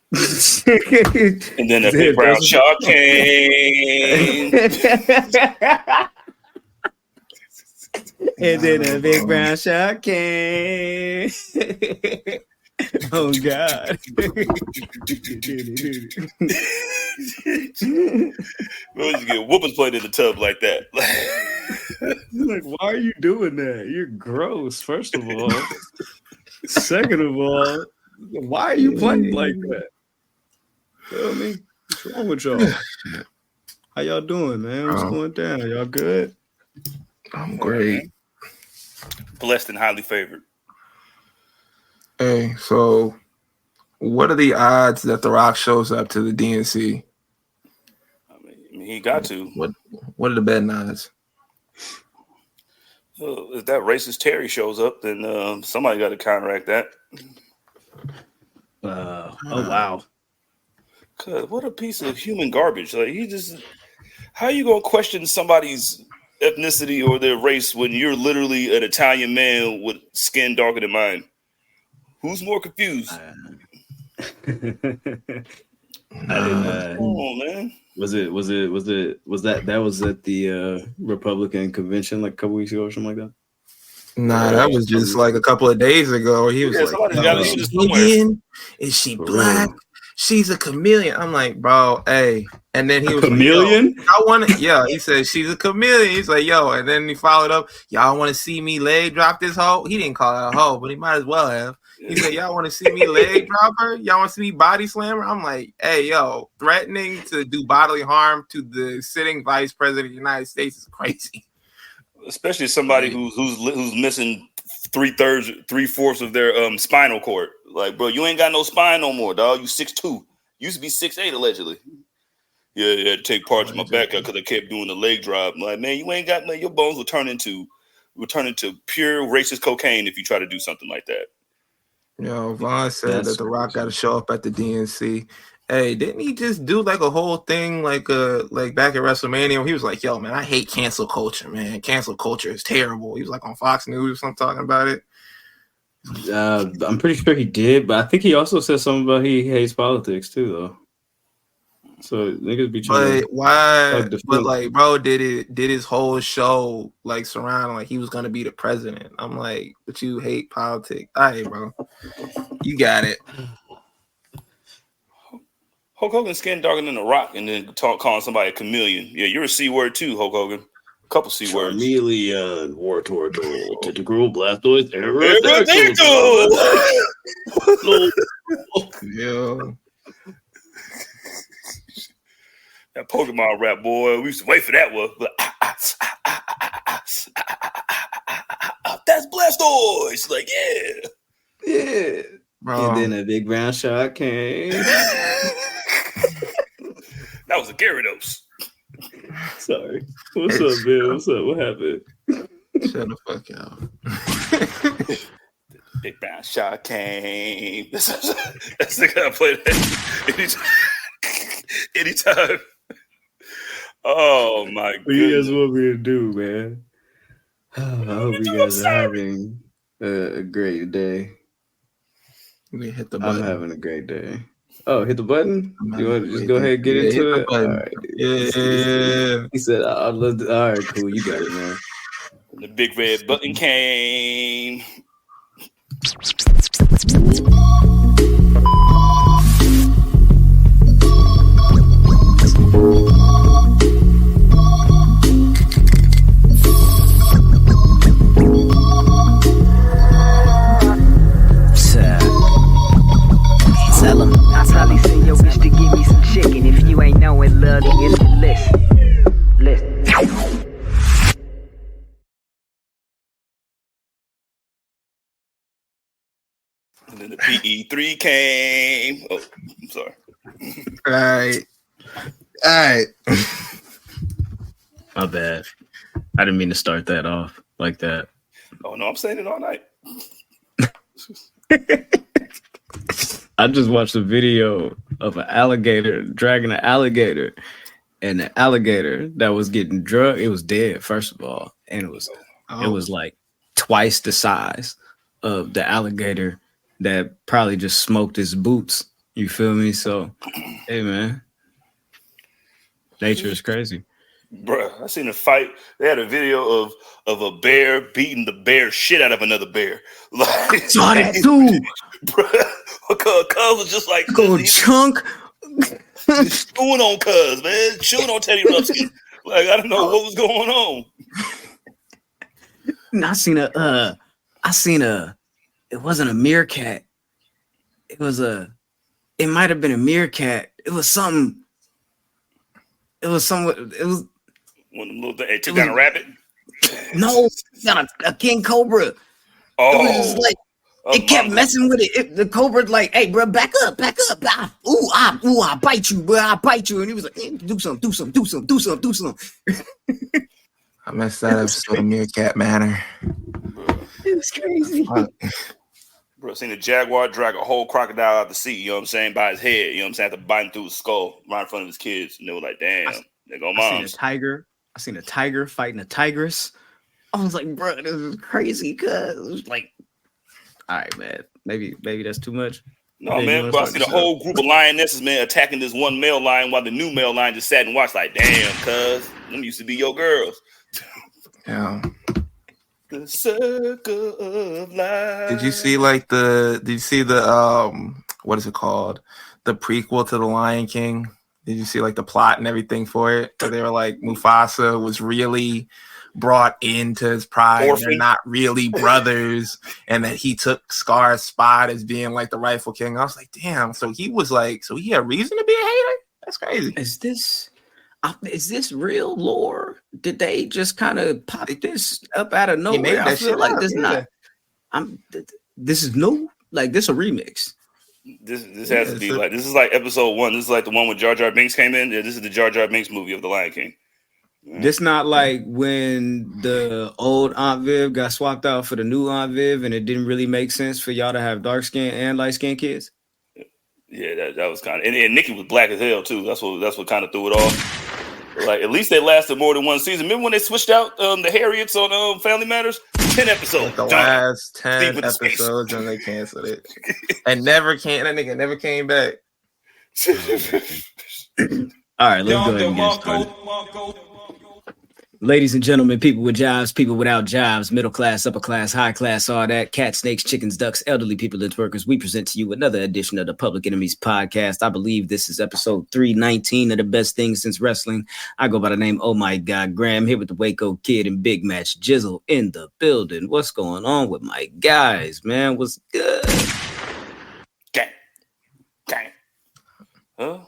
And then a big brown shark came. And then a big brown shark came. Oh God. We'll just get whoopings played in the tub like that. Like, why are you doing that? You're gross, first of all. Second of all, why are you playing like that? Tell me, what's wrong with y'all? How y'all doing, man? What's going down? Y'all good? I'm great. Blessed and highly favored. Hey, so what are the odds that The Rock shows up to the DNC? I mean, he got to. What are the betting odds? If that racist Terry shows up, then somebody got to counteract that. Oh wow! Cause what a piece of human garbage! Like how you gonna question somebody's ethnicity or their race when you're literally an Italian man with skin darker than mine? Who's more confused? I didn't. Come on, man. Was that was at the Republican convention like a couple weeks ago or something like that? Nah, that was just like a couple of days ago. He was like, "Is she Indian? Is she black? She's a chameleon." I'm like, "Bro, hey." And then he was chameleon. Like, I want to. Yeah, he said she's a chameleon. He's like, "Yo," and then he followed up, "Y'all want to see me leg drop this hoe?" He didn't call her a hoe, but he might as well have. He said, "Y'all want to see me leg drop her? Y'all want to see me body slam her?" I'm like, "Hey, yo, threatening to do bodily harm to the sitting vice president of the United States is crazy." Especially somebody who's missing 3/4 of their spinal cord. Like, bro, you ain't got no spine no more, dog. You 6'2". Used to be 6'8", allegedly. Yeah, you had to take parts of my back out because I kept doing the leg drop. I'm like, man, you ain't got, man, your bones will turn into pure racist cocaine if you try to do something like that. Yo, Vaughn said that The Rock got to show up at the DNC. Hey, didn't he just do like a whole thing like back at WrestleMania? He was like, "Yo, man, I hate cancel culture, man. Cancel culture is terrible." He was like on Fox News or something talking about it. I'm pretty sure he did, but I think he also said something about he hates politics too, though. So niggas be trying. But why? But like, bro, did his whole show like surround like he was gonna be the president? I'm like, but you hate politics. All right, bro, you got it. Hulk Hogan skin darker than The Rock, and then calling somebody a chameleon. Yeah, you're a C word too, Hulk Hogan. A couple C words. Chameleon, war tortle, tentacle, blastoise, Yeah. That Pokemon rap, boy. We used to wait for that one. That's Blastoise. Like, yeah. Bro. And then a big brown shark came. That was a Gyarados. Sorry. What's up, Bill? What's up? What happened? Shut the fuck out. Big brown shark came. That's the guy I play that anytime. Oh my god. What you guys want me to do, man? I hope you guys are having a great day. We hit the button. I'm having a great day. Oh, hit the button? You want to just go ahead and get into it? All right. Yeah. He said, all right, cool. You got it, man. The big red button came. Tell him. I probably send your bitch to give me some chicken. If you ain't knowing, Lily, it's the list. And then the PE3 came. Oh, I'm sorry. All right. My bad. I didn't mean to start that off like that. Oh, no, I'm saying it all night. I just watched a video of an alligator dragging an alligator, and the alligator that was getting drugged, it was dead, first of all. And it was like twice the size of the alligator that probably just smoked his boots You feel me? So, hey, man. Nature is crazy. Bruh, I seen a fight. They had a video of a bear beating the bear shit out of another bear. Like, I saw that too. Bruh, Cuz was just like, Go chunk. chewing on Cuz, man. Chewing on Teddy Ruxpin. Like, I don't know what was going on. And I seen it wasn't a meerkat. It might have been a meerkat. It was something. It was one of them little things. It took down a rabbit? No, not a king cobra. Oh. It was just like, it kept messing with it. The cobra's like, hey, bro, back up. I bite you, bro. I bite you. And he was like, hey, do something. I messed that episode of Meerkat Manor. It was crazy. Bro, seen a jaguar drag a whole crocodile out the sea, you know what I'm saying, by his head, you know what I'm saying, after biting through his skull right in front of his kids. And they were like, damn, they go moms. I seen a tiger fighting a tigress. I was like, bro, this is crazy, cuz it was like, all right, man. Maybe that's too much. No, man, bro, I seen a whole group of lionesses, man, attacking this one male lion while the new male lion just sat and watched, like, damn, cuz, them used to be your girls. Yeah. The circle of life. Did you see the what is it called? The prequel to The Lion King? Did you see like the plot and everything for it? So they were like Mufasa was really brought into his pride. They're not really brothers, and that he took Scar's spot as being like the rightful king. I was like, damn. So he had reason to be a hater? That's crazy. Is this real lore? Did they just kind of pop this up out of nowhere? I feel like this is new. Like this a remix. This has to be like, this is like episode 1. This is like the one when Jar Jar Binks came in. Yeah, this is the Jar Jar Binks movie of The Lion King. This not like when the old Aunt Viv got swapped out for the new Aunt Viv, and it didn't really make sense for y'all to have dark skin and light skin kids. Yeah, that was kind of, and Nikki was black as hell too. That's what kind of threw it off. Like at least they lasted more than one season. Remember when they switched out the Harriets on Family Matters? 10 episodes. The last 10 episodes, and they canceled it. And that nigga never came back. All right, let's go ahead and get started. Ladies and gentlemen, people with jobs, people without jobs, middle class, upper class, high class, all that, cats, snakes, chickens, ducks, elderly people and workers, we present to you another edition of the Public Enemies podcast. I believe this is episode 319 of the best things since wrestling. I go by the name, oh my God, Graham, here with the Waco Kid and Big Match Jizzle in the building. What's going on with my guys, man? What's good? Gang. Huh?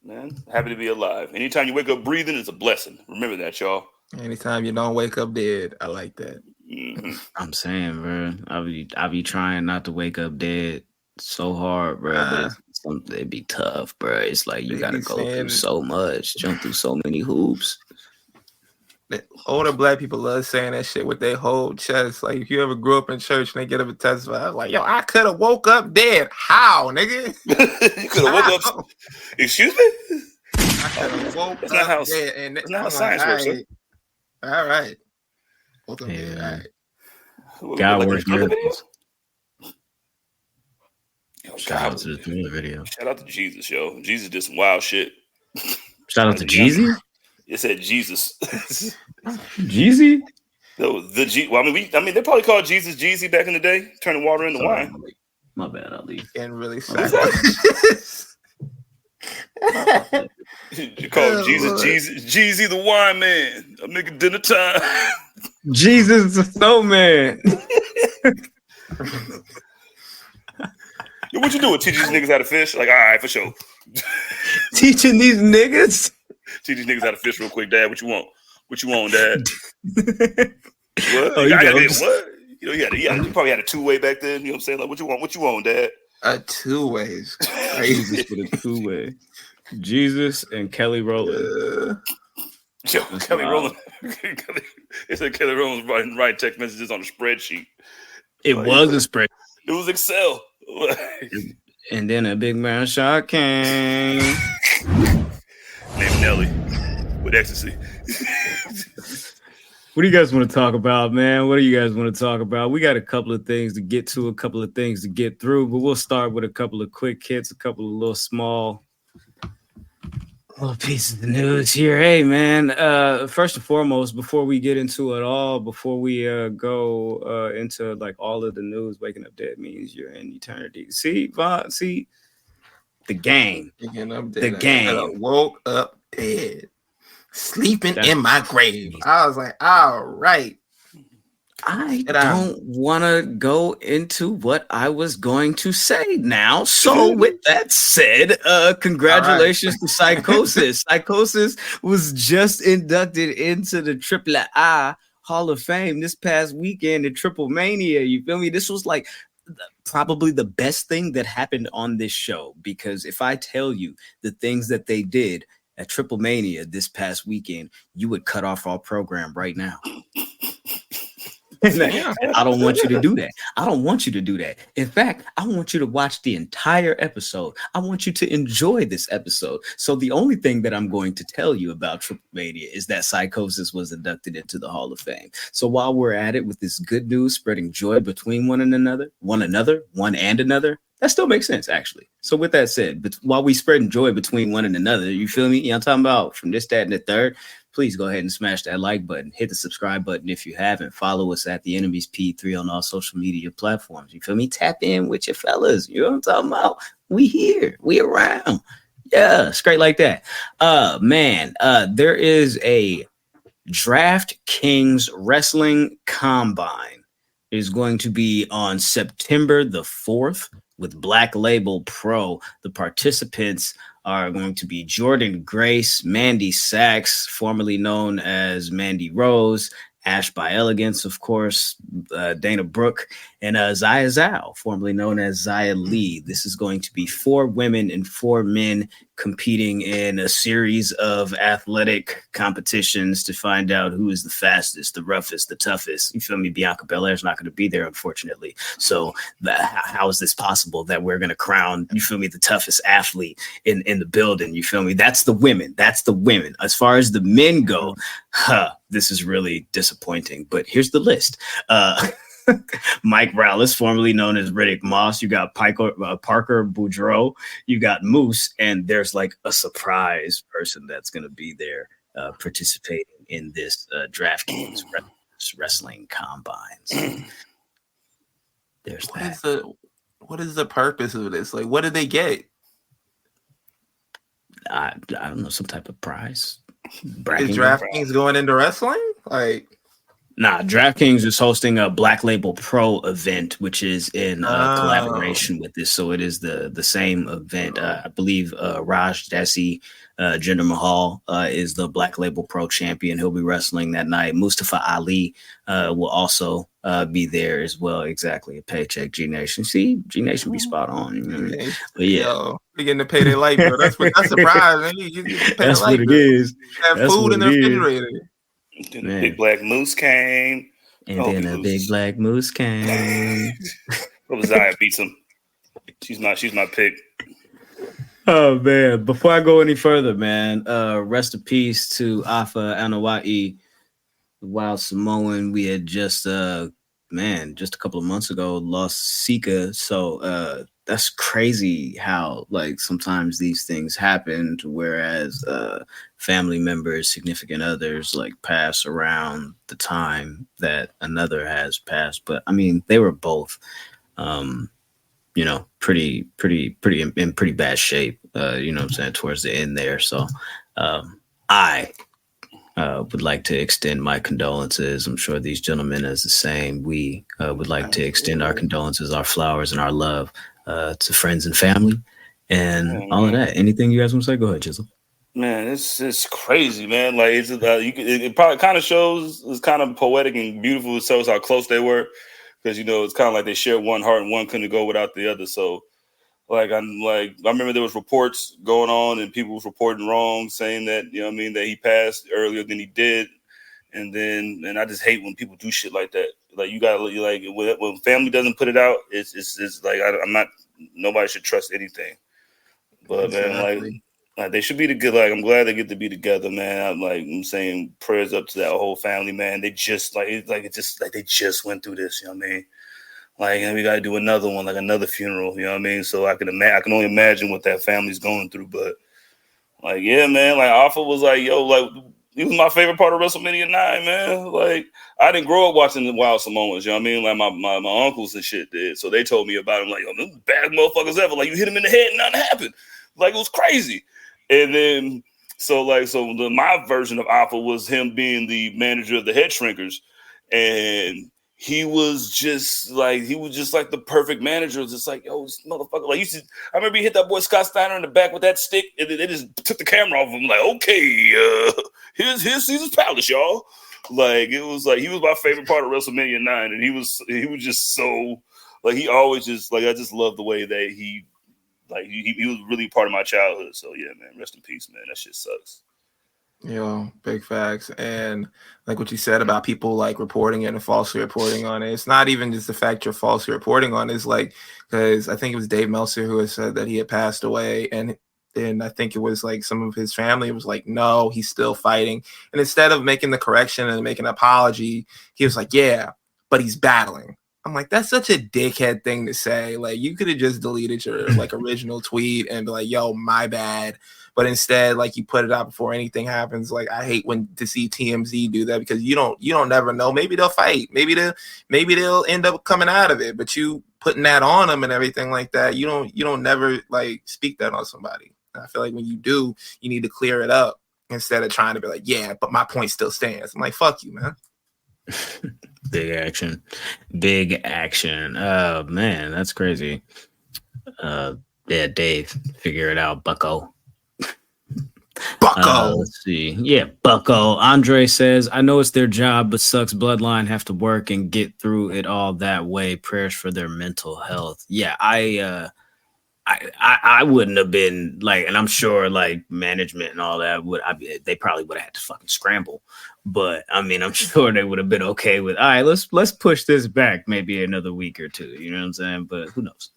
Man, happy to be alive. Anytime you wake up breathing, it's a blessing. Remember that, y'all. Anytime you don't wake up dead, I like that. Mm-hmm. I'm saying, bro, I be trying not to wake up dead so hard, bro. But it'd be tough, bro. It's like you gotta go through so much, jump through so many hoops. Older black people love saying that shit with their whole chest. Like if you ever grew up in church and they get up and testify, I was like, yo, I could have woke up dead. How, nigga? You could have woke up. Excuse me? I could have woke up dead. And that's not how science works. Sir. All right. Woke up dead. All right. God works miracles. Shout out to the Thriller video. Shout out to Jesus, yo. Jesus did some wild shit. Shout out to Jeezy? It said Jesus. Jeezy? No, the G. Well, I mean, they probably called Jesus Jeezy back in the day, turning water into wine. My bad, Ali. And really sad. You call Jesus Jeezy the wine man. I'm making dinner time. Jesus the snowman. Yo, what you doing? Teach these niggas how to fish? Like, all right, for sure. Teaching these niggas? Teach these niggas how to fish real quick, Dad. What you want? What you want, Dad? What? Oh, what? You know, you probably had a 2-way back then. You know what I'm saying? Like, what you want? What you want, Dad? A 2-way. Jesus with a 2-way. Jesus and Kelly Rowland. Yo, that's Kelly Rowland. They said Kelly Rowland was writing text messages on a spreadsheet. It was a spreadsheet. It was Excel. And then a big man shot came. Named Nelly with ecstasy. What do you guys want to talk about, man? What do you guys want to talk about? We got a couple of things to get to, a couple of things to get through, but we'll start with a couple of quick hits, a couple of little small little pieces of news here. Hey, man, first and foremost, before we get into it all, before we go into like all of the news, waking up dead means you're in eternity. See, Vaughn, see, the game. The game. Woke up dead. Sleeping in my grave. I was like, all right. I don't want to go into what I was going to say now. So with that said, congratulations to Psychosis. Psychosis was just inducted into the AAA Hall of Fame this past weekend at Triple Mania. You feel me? This was like probably the best thing that happened on this show, because if I tell you the things that they did at Triple Mania this past weekend, you would cut off our program right now. I don't want you to do that. I don't want you to do that. In fact, I want you to watch the entire episode. I want you to enjoy this episode. So the only thing that I'm going to tell you about Triple Mania is that Psychosis was inducted into the Hall of Fame. So while we're at it with this good news, spreading joy between one and another, that still makes sense, actually. So with that said, but while we spreading joy between one and another, you feel me? You know what I'm talking about? From this, that, and the third, please go ahead and smash that like button. Hit the subscribe button if you haven't. Follow us at the Enenmies P3 on all social media platforms. You feel me? Tap in with your fellas. You know what I'm talking about? We here. We around. Yeah, straight like that. There is a DraftKings Wrestling Combine. It is going to be on September the 4th with Black Label Pro. The participants are going to be Jordan Grace, Mandy Sachs, formerly known as Mandy Rose, Ash by Elegance, of course, Dana Brooke, and Zaya Zhao, formerly known as Zaya Lee. This is going to be 4 women and 4 men competing in a series of athletic competitions to find out who is the fastest, the roughest, the toughest. You feel me? Bianca Belair's not going to be there, unfortunately. So how is this possible that we're going to crown, you feel me, the toughest athlete in the building? You feel me? That's the women. That's the women. As far as the men go, this is really disappointing. But here's the list. Mike Rallis, formerly known as Riddick Moss. You got Parker Boudreaux. You got Moose, and there's like a surprise person that's going to be there participating in this DraftKings Wrestling Combine. So there's that. What is the purpose of this? Like, what did they get? I don't know, some type of prize. Is DraftKings going into wrestling? Like. Nah, DraftKings is hosting a Black Label Pro event, which is in collaboration with this. So it is the same event. I believe Raj Desi, Jinder Mahal is the Black Label Pro champion. He'll be wrestling that night. Mustafa Ali will also be there as well. Exactly. A paycheck, G Nation. See, G Nation be spot on. You know what I mean? But yeah. They're getting to pay their light bill. That's surprise, man. You that's what it is. Have food in the refrigerator. Then the big black moose came. And then a big black moose came. Zaya beats him. She's my pick. Oh man. Before I go any further, man, rest in peace to Afa Anawai, the Wild Samoan. We had just a couple of months ago lost Sika. So that's crazy how like sometimes these things happen, whereas family members, significant others like pass around the time that another has passed. But I mean, they were both, pretty in pretty bad shape, you know what I'm saying, towards the end there. So I would like to extend my condolences. I'm sure these gentlemen is the same. We would like to extend our condolences, our flowers, and our love to friends and family and all of that. Anything you guys want to say? Go ahead, Chisel. Man, it's crazy, man. Like it probably kind of shows, it's kind of poetic and beautiful. It shows how close they were, because it's kind of like they shared one heart and one couldn't go without the other. So I remember there was reports going on and people was reporting wrong, saying that that he passed earlier than he did, and I just hate when people do shit like that. Like you gotta like when family doesn't put it out, it's like I'm not. Nobody should trust anything. But exactly. Man, Like they should be together. Like I'm glad they get to be together, man. I'm saying prayers up to that whole family, man. They just they just went through this. You know what I mean? Like, and we got to do another one, like another funeral. You know what I mean? So I can only imagine what that family's going through. But like, yeah, man. Like Alpha was like, yo, like he was my favorite part of WrestleMania 9, man. Like I didn't grow up watching the Wild Samoans. You know what I mean? Like my uncles and shit did. So they told me about him. Like, yo, them bad motherfuckers ever. Like you hit him in the head and nothing happened. Like it was crazy. And then my version of Alpha was him being the manager of the Head Shrinkers, and he was just like the perfect manager. It was just like, yo, this motherfucker. Like I remember he hit that boy Scott Steiner in the back with that stick, and they just took the camera off him. Like, okay, here's Caesar's Palace, y'all. Like it was like he was my favorite part of WrestleMania 9, and he was just so like he always just like I just love the way that he was really part of my childhood. So yeah, man, rest in peace, man. That shit sucks. Yo, big facts. And like what you said about people like reporting it and falsely reporting on it, it's not even just the fact you're falsely reporting on it. It's like, because I think it was Dave Meltzer who had said that he had passed away, and I think it was like some of his family was like, no, he's still fighting. And instead of making the correction and making an apology, he was like, yeah, but he's battling. I'm like, that's such a dickhead thing to say. Like, you could have just deleted your like original tweet and be like, yo, my bad. But instead, like, you put it out before anything happens. Like, I hate to see TMZ do that, because you don't never know. Maybe they'll fight. Maybe they'll end up coming out of it. But you putting that on them and everything like that, you don't never like speak that on somebody. And I feel like when you do, you need to clear it up instead of trying to be like, yeah, but my point still stands. I'm like, fuck you, man. Big action. Oh man, that's crazy. Yeah, Dave, figure it out, bucko. Let's see. Yeah, bucko. Andre says, I know it's their job, but sucks Bloodline have to work and get through it all that way. Prayers for their mental health. Yeah, I wouldn't have been like, and I'm sure like management and all that they probably would have had to fucking scramble. But I mean, I'm sure they would have been okay with, all right, let's push this back maybe another week or two. You know what I'm saying? But who knows?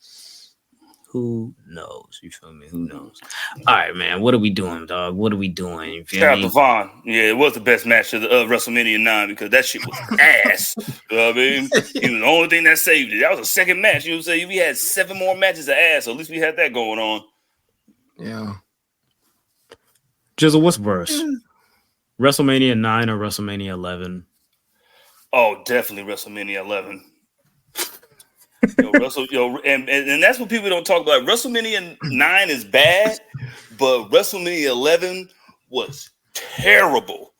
Who knows? You feel me? Who knows? All right, man. What are we doing, dog? What are we doing? You feel Shout me? out to Vaughn. Yeah, it was the best match of WrestleMania 9 because that shit was ass. You know what I mean? He was the only thing that saved it. That was a second match. You know what I'm saying? We had 7 more matches of ass, so at least we had that going on. Yeah. Jizzle, what's worse? WrestleMania 9 or WrestleMania 11? Oh, definitely WrestleMania 11. And that's what people don't talk about. WrestleMania 9 is bad, but WrestleMania 11 was terrible.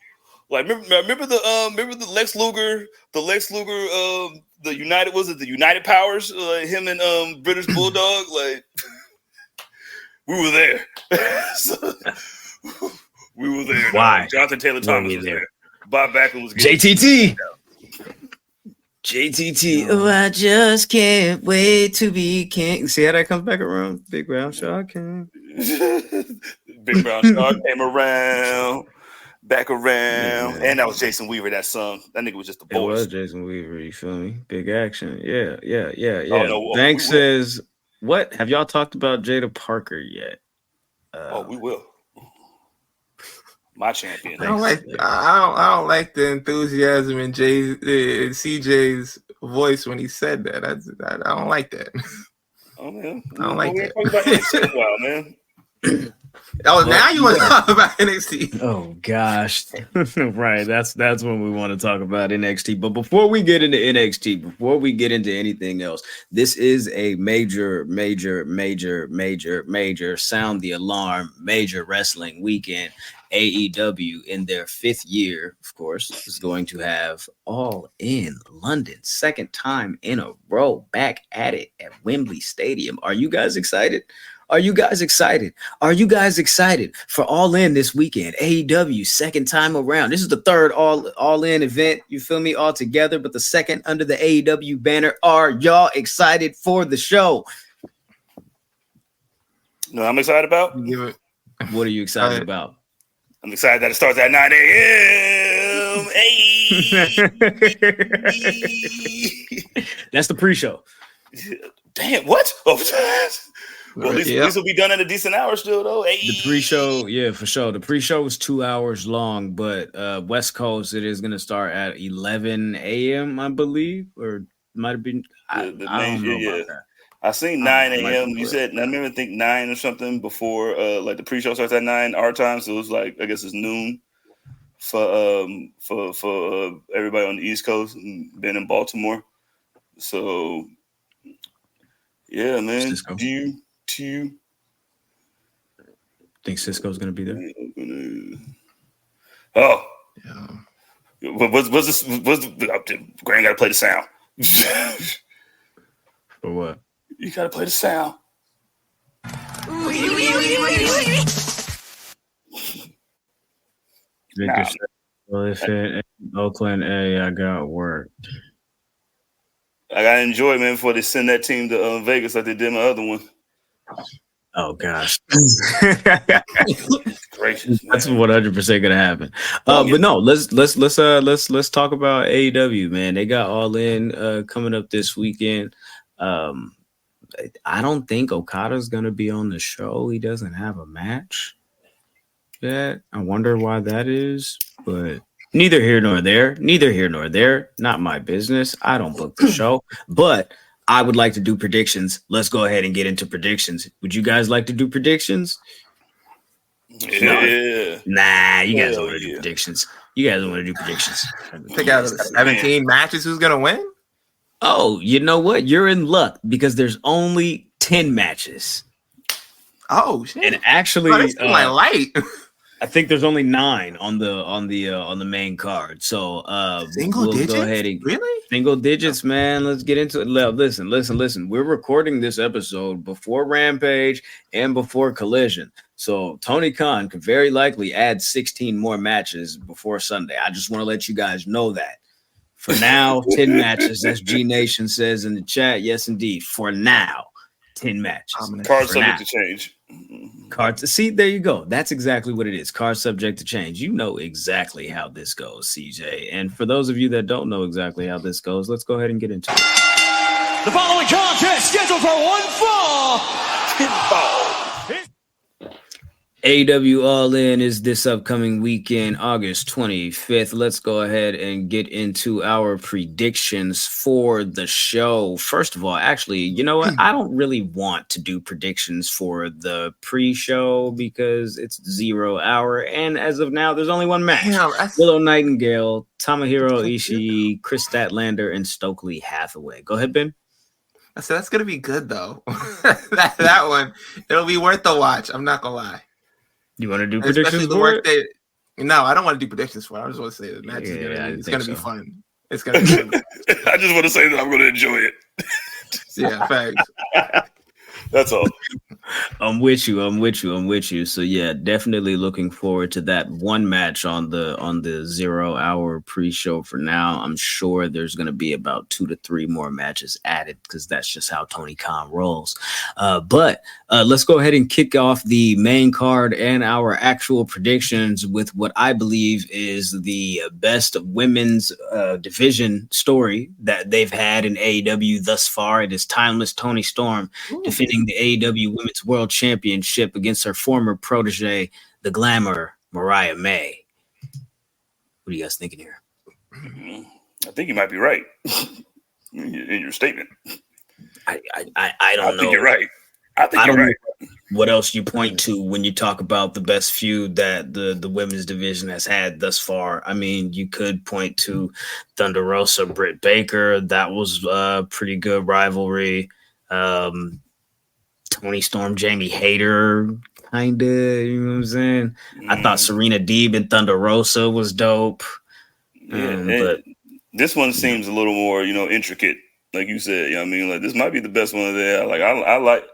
Like remember the Lex Luger, the United Powers, him and British Bulldog, like we were there. We were there. Why? Jonathan Taylor Thomas was there. Bob Backlund was JTT. JTT. Oh, I just can't wait to be king. See how that comes back around? Big Brown Shark came. Big Brown Shark came around, back around, and that was Jason Weaver. That song, that nigga was just the boy. It was Jason Weaver. You feel me? Big action. Yeah. Oh, no, Banks says, "What have y'all talked about Jada Parker yet?" We will. My champion. I don't like the enthusiasm in CJ's voice when he said that. I don't like that. Oh man, I don't like that. About NXT a while, man. Oh, now you want to talk about NXT? Oh gosh, right. That's when we want to talk about NXT. But before we get into NXT, before we get into anything else, this is a major sound the alarm, major wrestling weekend. AEW in their 5th year, of course, is going to have All In London, 2nd time in a row, back at it at Wembley Stadium. Are you guys excited? Are you guys excited? Are you guys excited for All In this weekend? AEW, 2nd time around. This is the 3rd All In event, you feel me, all together, but the 2nd under the AEW banner. Are y'all excited for the show? No, I'm excited about. What are you excited about? I'm excited that it starts at 9 a.m. That's the pre-show. Damn, what? Oh, Well, at least it'll be done at a decent hour still, though. Hey. The pre-show, yeah, for sure. The pre-show was 2 hours long, but West Coast, it is going to start at 11 a.m., I believe, or might have been. I don't know about that. I seen 9 a.m. You said, I remember, think 9 or something before, like the pre-show starts at 9 our time, so it was like, I guess it's noon for everybody on the East Coast and been in Baltimore. So, yeah, man. Cisco. Do you think Cisco's going to be there? Oh, yeah. What's this? Grant got to play the sound. For what? You got to play the sound. Well, if it Oakland A, I got work. I got to enjoy, man, before they send that team to Vegas like they did my other one. Oh gosh, gracious! That's 100% gonna happen. But no, let's talk about AEW, man. They got All In coming up this weekend. I don't think Okada's gonna be on the show. He doesn't have a match yet. I wonder why that is, but neither here nor there. Neither here nor there. Not my business. I don't book the show, but I would like to do predictions. Let's go ahead and get into predictions. Would you guys like to do predictions? Yeah. Nah, you guys don't want to do predictions. You guys don't want to do predictions. Pick out 17 matches. Who's gonna win? Oh, you know what? You're in luck because there's only 10 matches. Oh shit! And actually, my light. I think there's only 9 on the main card. So single digits? Go ahead and really single digits, man. Let's get into it. Listen. We're recording this episode before Rampage and before Collision. So Tony Khan could very likely add 16 more matches before Sunday. I just want to let you guys know that. For now, 10 matches, as G Nation says in the chat. Yes, indeed. For now, 10 matches. Card subject to change. See, there you go. That's exactly what it is. Card subject to change. You know exactly how this goes, CJ. And for those of you that don't know exactly how this goes, let's go ahead and get into it. The following contest scheduled for one fall. AEW All In is this upcoming weekend, August 25th. Let's go ahead and get into our predictions for the show. First of all, actually, you know what? I don't really want to do predictions for the pre-show because it's 0 hour. And as of now, there's only one match. Willow Nightingale, Tomohiro Ishii, Chris Statlander, and Stokely Hathaway. Go ahead, Ben. I said that's going to be good, though. that one, it'll be worth the watch. I'm not going to lie. You want to do predictions for it? No, I don't want to do predictions for it. I just want to say the match is going to be fun. It's going to be fun. I just want to say that I'm going to enjoy it. Yeah, thanks. That's all. I'm with you. So yeah, definitely looking forward to that one match on the 0 hour pre-show. For now, I'm sure there's going to be about 2 to 3 more matches added because that's just how Tony Khan rolls. But let's go ahead and kick off the main card and our actual predictions with what I believe is the best women's division story that they've had in AEW thus far. It is Timeless Toni Storm defending the AEW Women's World Championship against her former protege, the Glamour Mariah May. What are you guys thinking here? I think you might be right in your statement. I don't know. Think you're right. I think you're right. What else you point to when you talk about the best feud that the women's division has had thus far? I mean, you could point to Thunder Rosa, Britt Baker. That was a pretty good rivalry. Toni Storm, Jamie Hayter, kind of, you know what I'm saying? I thought Serena Deeb and Thunder Rosa was dope. But this one seems a little more, intricate, like you said. You know what I mean? Like, this might be the best one of there. Like, I like,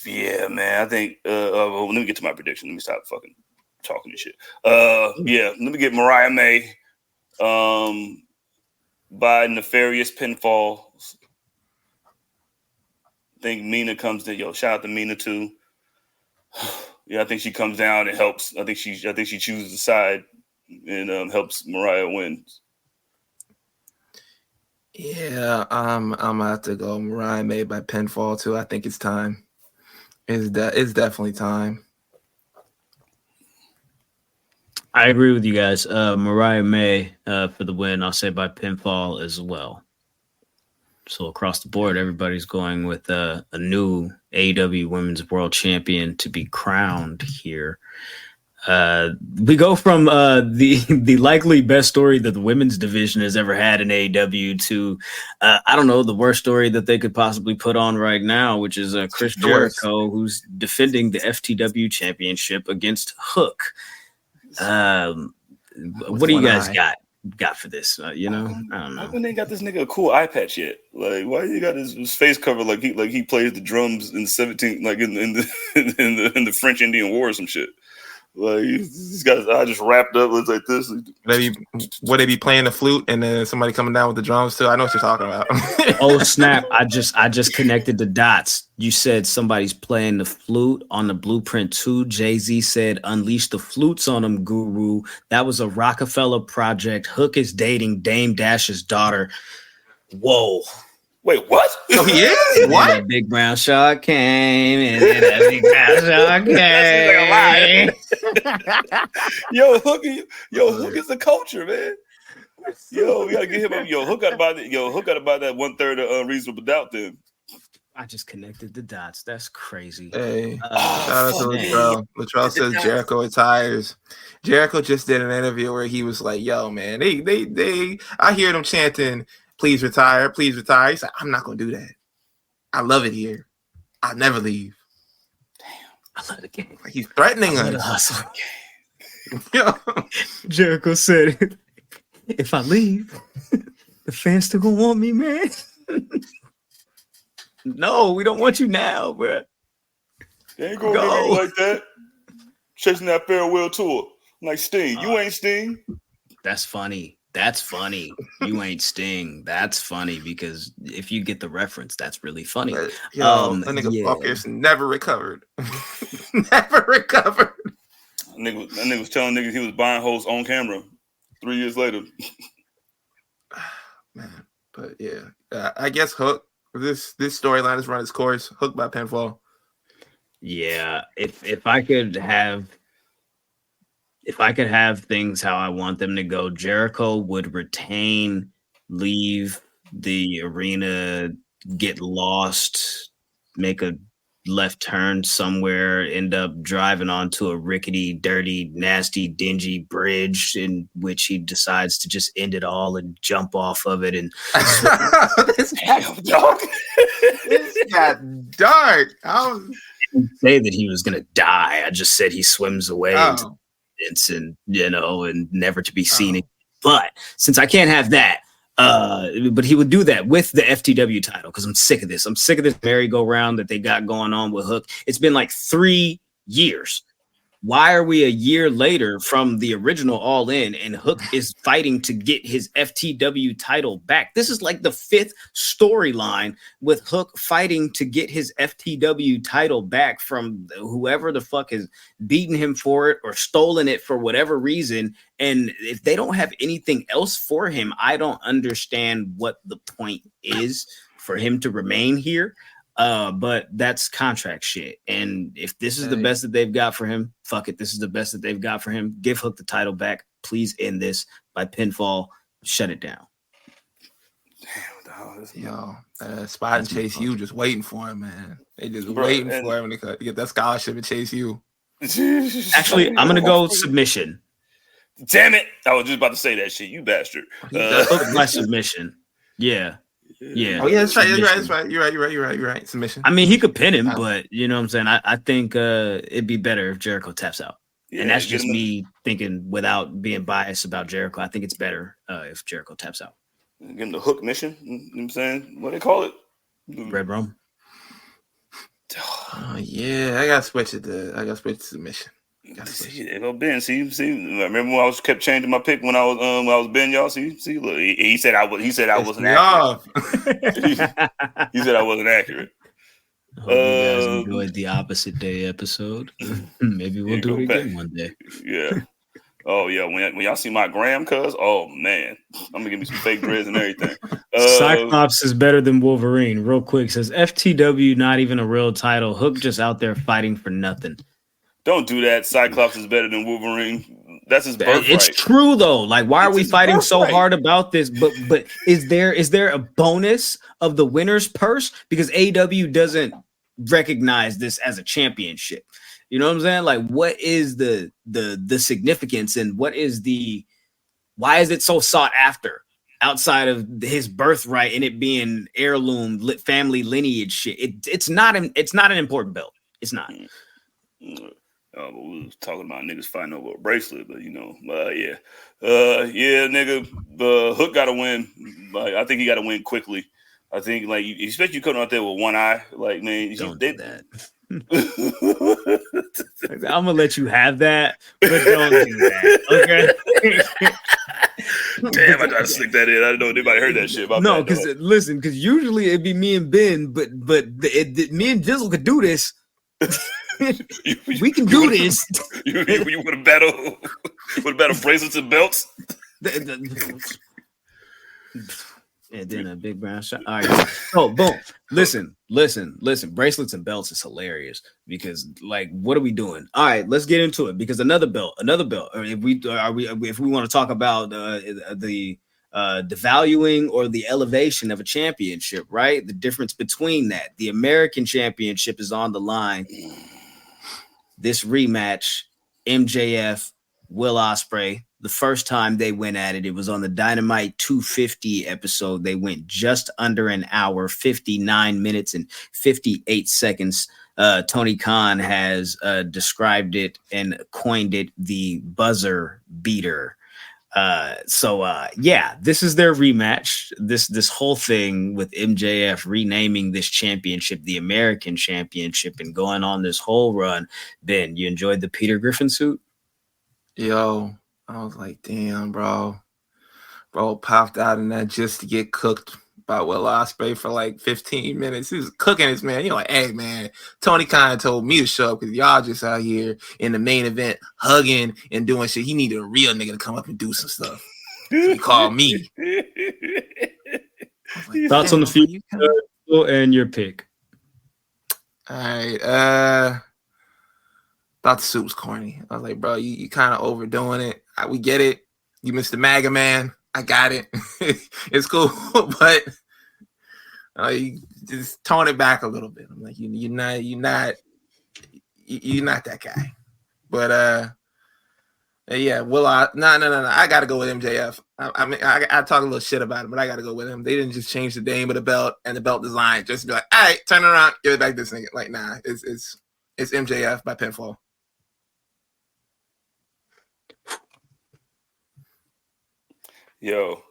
yeah, man. I think, let me get to my prediction. Let me stop fucking talking and shit. Yeah, let me get Mariah May by nefarious pinfall. I think Mina comes to shout out to Mina too. Yeah, I think she comes down and helps. I think she chooses the side and helps Mariah win. Yeah, I'm gonna have to go Mariah May by pinfall too. I think it's time. It's definitely time. I agree with you guys. Mariah May for the win. I'll say by pinfall as well. So across the board, everybody's going with a new AEW Women's World Champion to be crowned here. We go from the likely best story that the women's division has ever had in AEW to I don't know, the worst story that they could possibly put on right now, which is Chris Jericho, who's defending the FTW championship against Hook. What do you guys got for this? I don't know. Why they got this nigga a cool eye patch yet? Like, why you got his face covered like he plays the drums in 17, like in the French Indian War or some shit? Like, he's got his eye just wrapped up, looks like this. Would they be playing the flute and then somebody coming down with the drums too? I know what you're talking about. Oh snap! I just connected the dots. You said somebody's playing the flute on the Blueprint 2. Jay-Z said, "Unleash the flutes on them, Guru." That was a Rockefeller project. Hook is dating Dame Dash's daughter. Whoa. Wait, what? Oh, he is? And What? then that big brown shark came, and then that big brown shark came. Hook is the culture, man. Yo, we gotta get him. Hook got about that 1/3 of Unreasonable Doubt. Then I just connected the dots. That's crazy. Hey, shout out to Latrell. Latrell says Jericho retires. Jericho just did an interview where he was like, "Yo, man, they I hear them chanting, 'Please retire, please retire.'" He's like, "I'm not gonna do that. I love it here. I'll never leave." I love the game. He's threatening I love us. the hustle. Jericho said, "If I leave, the fans still gonna want me, man." No, we don't want you now, bro. they ain't gonna get me like that. Chasing that farewell tour like Sting. You ain't Sting. That's funny. That's funny. You ain't Sting. That's funny because if you get the reference, that's really funny. That nigga Paul Pierce never recovered. Never recovered. That nigga was telling niggas he was buying hoes on camera 3 years later. Man, but yeah, I guess Hook. This storyline has run its course. Hook by pinfall. Yeah, if I could have things how I want them to go, Jericho would retain, leave the arena, get lost, make a left turn somewhere, end up driving onto a rickety, dirty, nasty, dingy bridge in which he decides to just end it all and jump off of it. And This got dark. This got dark. I didn't say that he was gonna die. I just said he swims away into distance and and never to be seen again. But since I can't have that, but he would do that with the FTW title because I'm sick of this. I'm sick of this merry-go-round that they got going on with Hook. It's been like 3 years. Why are we a year later from the original All In and Hook is fighting to get his FTW title back? This is like the 5th storyline with Hook fighting to get his FTW title back from whoever the fuck has beaten him for it or stolen it for whatever reason. And if they don't have anything else for him, I don't understand what the point is for him to remain here. But that's contract shit. And if this is the best that they've got for him, fuck it. This is the best that they've got for him. Give Hook the title back. Please end this by pinfall. Shut it down. Damn, Yo, Spot and Chase U just waiting for him, man. They just waiting for him to get that scholarship and Chase U. Actually, I'm gonna go submission. Damn it! I was just about to say that shit. You bastard. Hook by submission. Yeah. Yeah. Oh yeah, that's right. That's right. You're right. Submission. I mean, he could pin him, but you know what I'm saying? I think it'd be better if Jericho taps out. Yeah, and that's just me thinking without being biased about Jericho. I think it's better if Jericho taps out. Give him the Hook mission. You know what I'm saying? What do they call it? Red Rum. Oh yeah, I gotta switch it to submission. Ben, see. Remember when I kept changing my pick when I was Ben, y'all. See. Look, he said I wasn't accurate. He said I wasn't accurate. I hope you guys enjoyed the opposite day episode. Maybe we'll do it again one day. Yeah. Oh yeah, when y'all see my gram, cuz, oh man, I'm gonna give me some fake dreads and everything. Cyclops is better than Wolverine. Real quick, says FTW not even a real title. Hook just out there fighting for nothing. Don't do that. Cyclops is better than Wolverine. That's his birthright. It's true though. Like, why are we fighting birthright. so hard about this? But is there a bonus of the winner's purse? Because AEW doesn't recognize this as a championship. You know what I'm saying? Like, what is the significance, and why is it so sought after outside of his birthright and it being heirloom family lineage shit? It's not an important belt. It's not. But we was talking about niggas fighting over a bracelet, but yeah, nigga, the Hook got to win. Like, I think he got to win quickly. I think, like, especially you coming out there with one eye, like, man, don't do that. I'm gonna let you have that, but don't do that. Okay. Damn, I gotta stick that in. I didn't know if anybody heard that shit. No, because usually it'd be me and Ben, but me and Jizzle could do this. We can do this. You want to battle? You want to battle bracelets and belts? And then a big brown shot. All right. Oh, boom. Listen. Bracelets and belts is hilarious because, like, what are we doing? All right, let's get into it because another belt. Or if we want to talk about the devaluing or the elevation of a championship, right? The difference between that. The American Championship is on the line. This rematch, MJF, Will Ospreay. The first time they went at it, it was on the Dynamite 250 episode. They went just under an hour, 59 minutes and 58 seconds. Tony Khan has described it and coined it the buzzer beater. This is their rematch. This whole thing with MJF renaming this championship the American Championship and going on this whole run. Ben, you enjoyed the Peter Griffin suit? Yo, I was like, damn, bro popped out in that just to get cooked by Will Ospreay for like 15 minutes. He was cooking his man. You're like, hey, man, Tony Khan told me to show up because y'all just out here in the main event hugging and doing shit. He needed a real nigga to come up and do some stuff. So he called me. Like, thoughts on the future and your pick? All right. Thought the suit was corny. I was like, bro, you kind of overdoing it. We get it. You Mr. MAGA man. I got it. It's cool, but you just tone it back a little bit. I'm like, you're not that guy. But yeah, no. I gotta go with MJF. I mean, I talk a little shit about it, but I gotta go with him. They didn't just change the name of the belt and the belt design just to be like, all right, turn it around, give it back to this nigga. Like, nah, it's MJF by pinfall. Yo,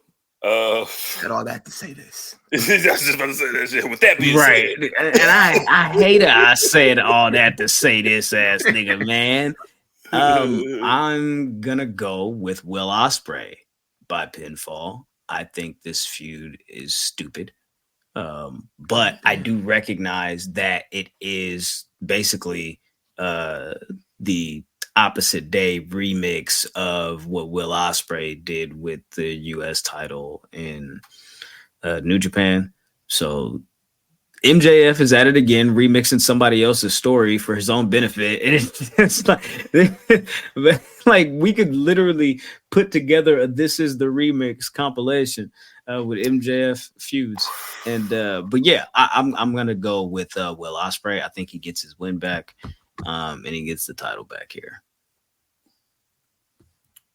Got all that to say this. I was just about to say that shit. With that being right, said, and I hate it. I said all that to say this ass nigga, man. I'm gonna go with Will Ospreay by pinfall. I think this feud is stupid, but I do recognize that it is basically the opposite day remix of what Will Ospreay did with the U.S. title in New Japan. So MJF is at it again, remixing somebody else's story for his own benefit. And it's like we could literally put together a This Is the Remix compilation with MJF feuds. And but yeah, I'm gonna go with Will Ospreay. I think he gets his win back. And he gets the title back here.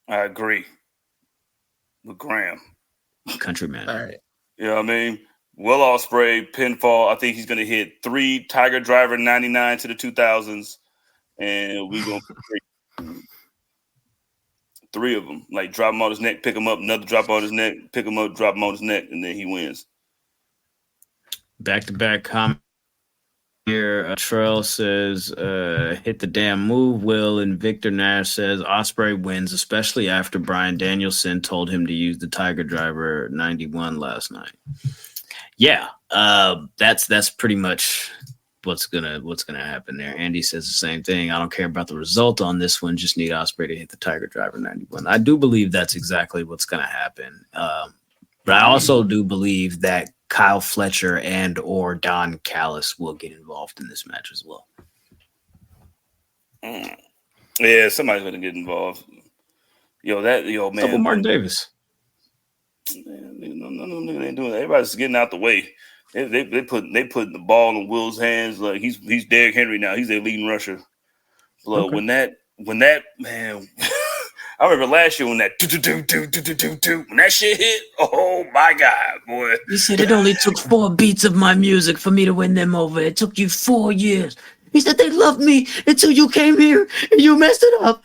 I agree with Graham. Countryman. All right. You know what I mean? Will Ospreay, pinfall. I think he's going to hit 3 Tiger Driver 99 to the 2000s. And we're going to put 3 of them. Like, drop him on his neck, pick him up, another drop on his neck, pick him up, drop him on his neck, and then he wins. Back-to-back comment. Here, Trell says, hit the damn move, Will, and Victor Nash says Ospreay wins, especially after Bryan Danielson told him to use the Tiger Driver 91 last night. Yeah, that's pretty much what's gonna happen there. Andy says the same thing. I don't care about the result on this one. Just need Ospreay to hit the Tiger Driver 91. I do believe that's exactly what's gonna happen. But I also do believe that Kyle Fletcher and or Don Callis will get involved in this match as well. Yeah, somebody's gonna get involved. Man. Double Mark Davis. Man, no, ain't doing that. Everybody's getting out the way. They put the ball in Will's hands. Like he's Derrick Henry now. He's their leading rusher. But when that man, I remember last year when that when that shit hit. Oh my God, boy! He said it only took 4 beats of my music for me to win them over. It took you 4 years. He said they loved me until you came here and you messed it up.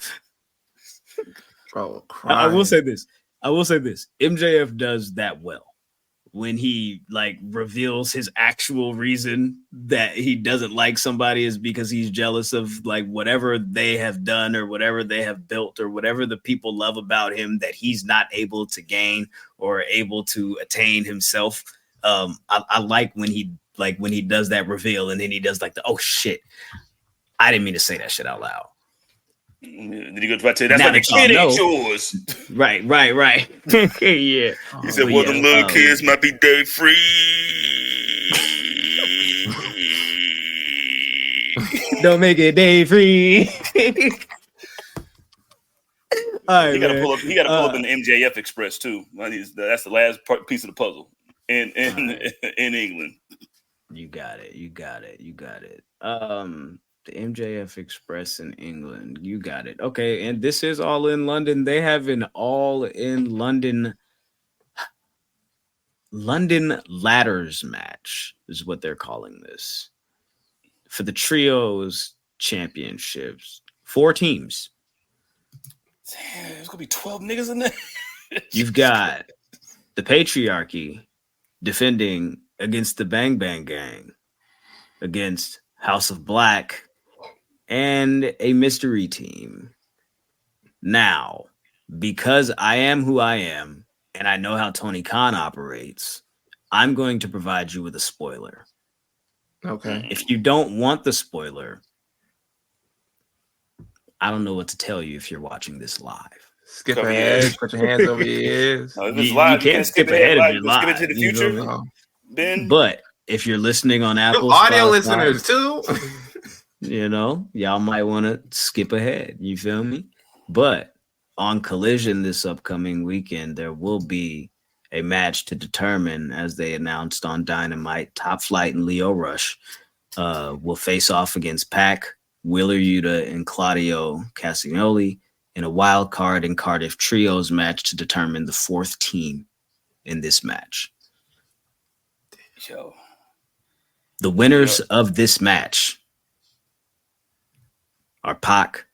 Bro, I will say this. MJF does that well when he like reveals his actual reason that he doesn't like somebody is because he's jealous of like whatever they have done or whatever they have built or whatever the people love about him that he's not able to gain or able to attain himself. I like when he does that reveal and then he does like the oh shit, I didn't mean to say that shit out loud. Did he go try to say that's like a kid ain't yours? Right. Yeah. He said, "Well, them little kids might be day free." Don't make it day free. All right, he got to pull up in the MJF Express too. That's the last piece of the puzzle in England. You got it. The MJF Express in England. You got it. Okay, and this is All In London. They have an All In London ladders match is what they're calling this. For the trios championships. 4 teams. Damn, there's going to be 12 niggas in there. You've got the Patriarchy defending against the Bang Bang Gang, against House of Black, and a mystery team. Now, because I am who I am, and I know how Tony Khan operates, I'm going to provide you with a spoiler. Okay. If you don't want the spoiler, I don't know what to tell you if you're watching this live. Skip ahead, put your hands over your ears. No, you can't skip ahead if you're live. Skip it to the future, Ben. But if you're listening on Apple, audio Spotify, listeners too. Y'all might want to skip ahead. You feel me? But on Collision this upcoming weekend, there will be a match to determine, as they announced on Dynamite. Top Flight and Leo Rush will face off against Pac, Wheeler Yuta, and Claudio Castagnoli in a wild card and Cardiff Trios match to determine the 4th team in this match. Yo. The winners of this match are Pac,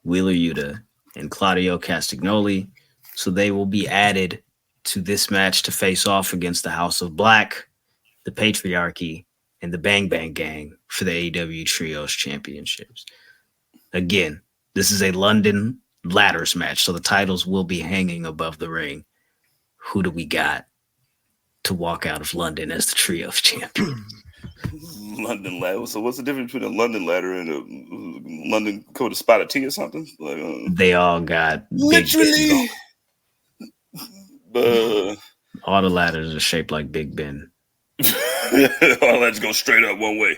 Wheeler Yuta, and Claudio Castagnoli. So they will be added to this match to face off against the House of Black, the Patriarchy, and the Bang Bang Gang for the AEW Trios Championships. Again, this is a London ladders match, so the titles will be hanging above the ring. Who do we got to walk out of London as the Trios champion? London ladder. So what's the difference between a London ladder and a London coat of spotted tea or something? Like, they all got literally. All the ladders are shaped like Big Ben. All ladders go straight up one way.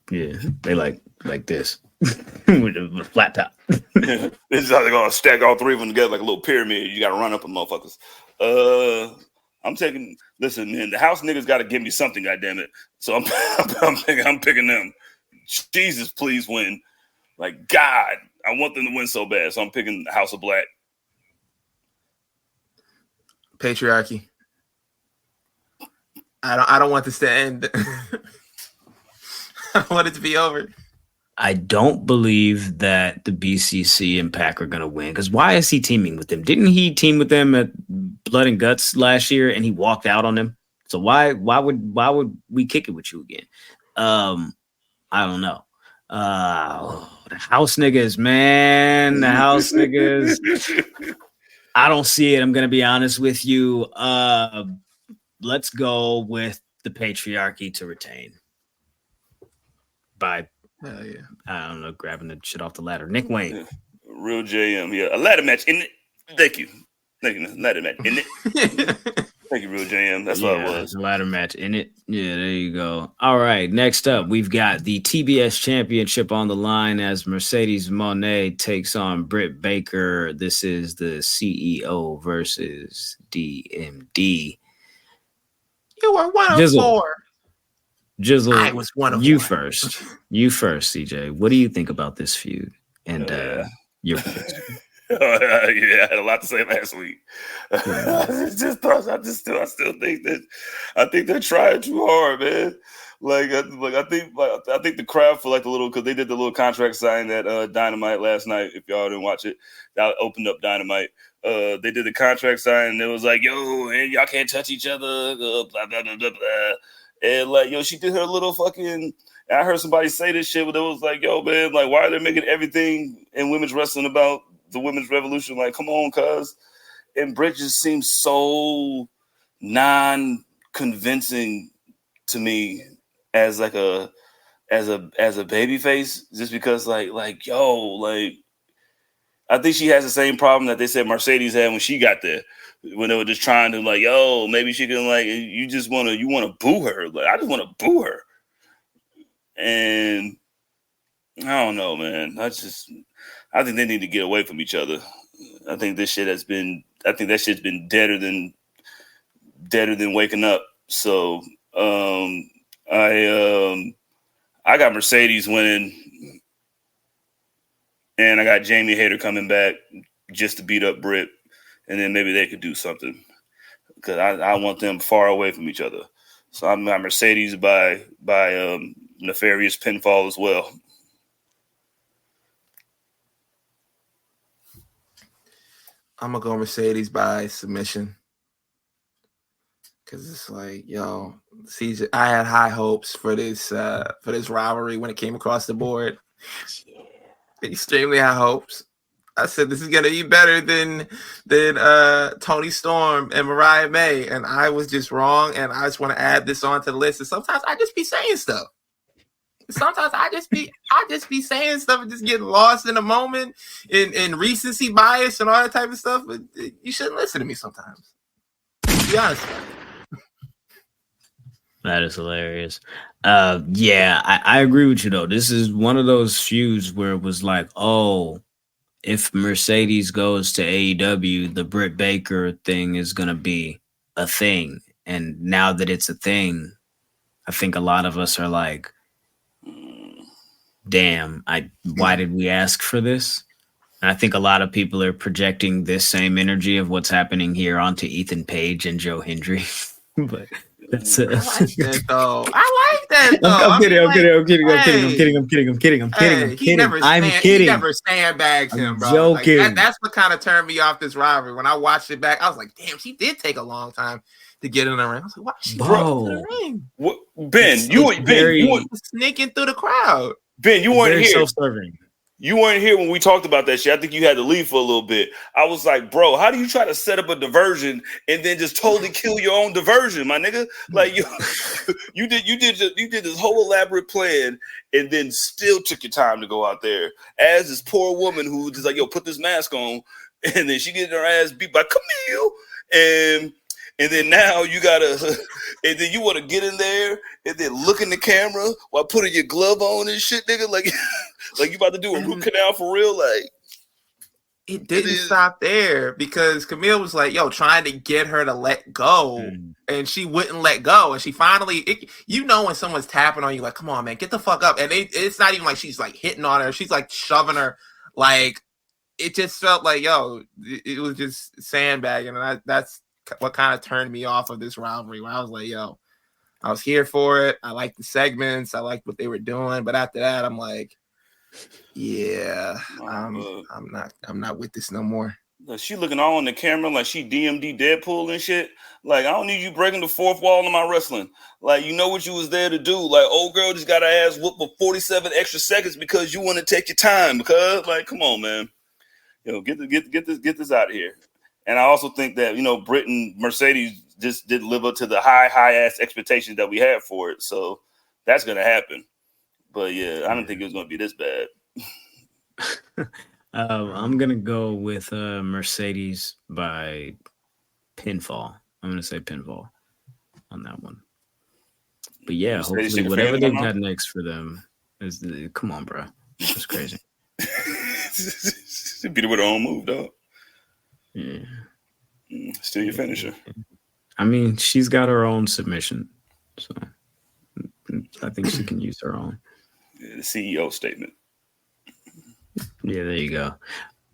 Yeah, they like this with a flat top. This is how they're gonna stack all 3 of them together like a little pyramid. You got to run up them motherfuckers. Listen, man, the house niggas got to give me something, goddammit. So I'm picking them. Jesus, please win. Like, God, I want them to win so bad. So I'm picking the House of Black. Patriarchy. I don't want this to end. I want it to be over. I don't believe that the BCC and Pac are going to win, because why is he teaming with them? Didn't he team with them at Blood and Guts last year and he walked out on them? So why would we kick it with you again? I don't know. The house niggas, man. The house niggas. I don't see it. I'm going to be honest with you. Let's go with the Patriarchy to retain. by Hell yeah. I don't know, grabbing the shit off the ladder. Nick Wayne. Yeah. Real JM. Yeah, a ladder match. Thank you. Ladder match. Thank you, Real JM. That's what it was. Ladder match in it. Yeah, there you go. All right, next up, we've got the TBS Championship on the line as Mercedes Moné takes on Britt Baker. This is the CEO versus DMD. You were 1 of 4. Jizzle, I was 1 of 4. You first, CJ. What do you think about this feud? And your prediction? Yeah, I had a lot to say last week. I still think that they're trying too hard, man. I think the crowd for the little, because they did the little contract signing at Dynamite last night. If y'all didn't watch it, that opened up Dynamite. They did the contract sign, and it was like, yo, and y'all can't touch each other, blah blah blah blah blah. And she did her little fucking. I heard somebody say this shit, but it was like, yo, man, why are they making everything in women's wrestling about the women's revolution? Come on, cuz. And Britt just seems so non-convincing to me as a baby face, just because I think she has the same problem that they said Mercedes had when she got there, when they were just trying to maybe she can you want to boo her. I just want to boo her. And I don't know, man. I think they need to get away from each other. I think that shit's been deader than waking up. So I got Mercedes winning, and I got Jamie Hayter coming back just to beat up Britt, and then maybe they could do something, because I want them far away from each other. So I'm got Mercedes by nefarious pinfall as well. I'm gonna go Mercedes by submission, because it's CJ, I had high hopes for this rivalry when it came across the board. Extremely high hopes. I said this is gonna be better than Toni Storm and Mariah May, and I was just wrong. And I just want to add this onto the list. And sometimes I just be saying stuff. Sometimes I just be saying stuff and just get lost in a moment in recency bias and all that type of stuff. But you shouldn't listen to me sometimes. To be honest. That is hilarious. I agree with you though. This is one of those feuds where it was like, oh, if Mercedes goes to AEW, the Britt Baker thing is gonna be a thing. And now that it's a thing, I think a lot of us are like, damn, why did we ask for this? And I think a lot of people are projecting this same energy of what's happening here onto Ethan Page and Joe Hendry. But that's I like that though. I'm kidding. He never sandbags him, bro. Joking. That's what kind of turned me off this rivalry. When I watched it back, I was like, damn, she did take a long time to get in the ring. I was like, why is she in the ring? Ben, you were sneaking through the crowd. Ben, you weren't here. Self-serving. You weren't here when we talked about that shit. I think you had to leave for a little bit. I was like, bro, how do you try to set up a diversion and then just totally kill your own diversion, my nigga? You did this whole elaborate plan and then still took your time to go out there as this poor woman who just put this mask on, and then she getting her ass beat by Camille, and then now you gotta, and then you want to get in there and then look in the camera while putting your glove on and shit, nigga. Like you about to do a root canal for real? It didn't stop there, because Camille was trying to get her to let go, and she wouldn't let go. And she finally, when someone's tapping on you, like, come on, man, get the fuck up. And it's not even like she's hitting on her. She's shoving her. It just felt like, it was just sandbagging. And that's what kind of turned me off of this rivalry, where I was like, I was here for it. I liked the segments. I liked what they were doing. But after that, I'm like, yeah, I'm not with this no more. She looking all on the camera like she DMD Deadpool and shit. I don't need you breaking the fourth wall in my wrestling. You know what you was there to do. Old girl just got her ass whooped for 47 extra seconds because you want to take your time. Because come on, man, get this out of here. And I also think that, Britt and Mercedes just didn't live up to the high ass expectations that we had for it. So that's going to happen. But yeah, I don't think it was going to be this bad. I'm gonna go with Mercedes by pinfall. I'm gonna say pinfall on that one. But yeah, Mercedes hopefully chicken whatever fingers in they've my got mouth? next for them is come on, bro. That's crazy. She beat her with her own move, dog. Yeah. Still your finisher. I mean, she's got her own submission, so I think she can use her own. Yeah, the CEO statement. Yeah, there you go.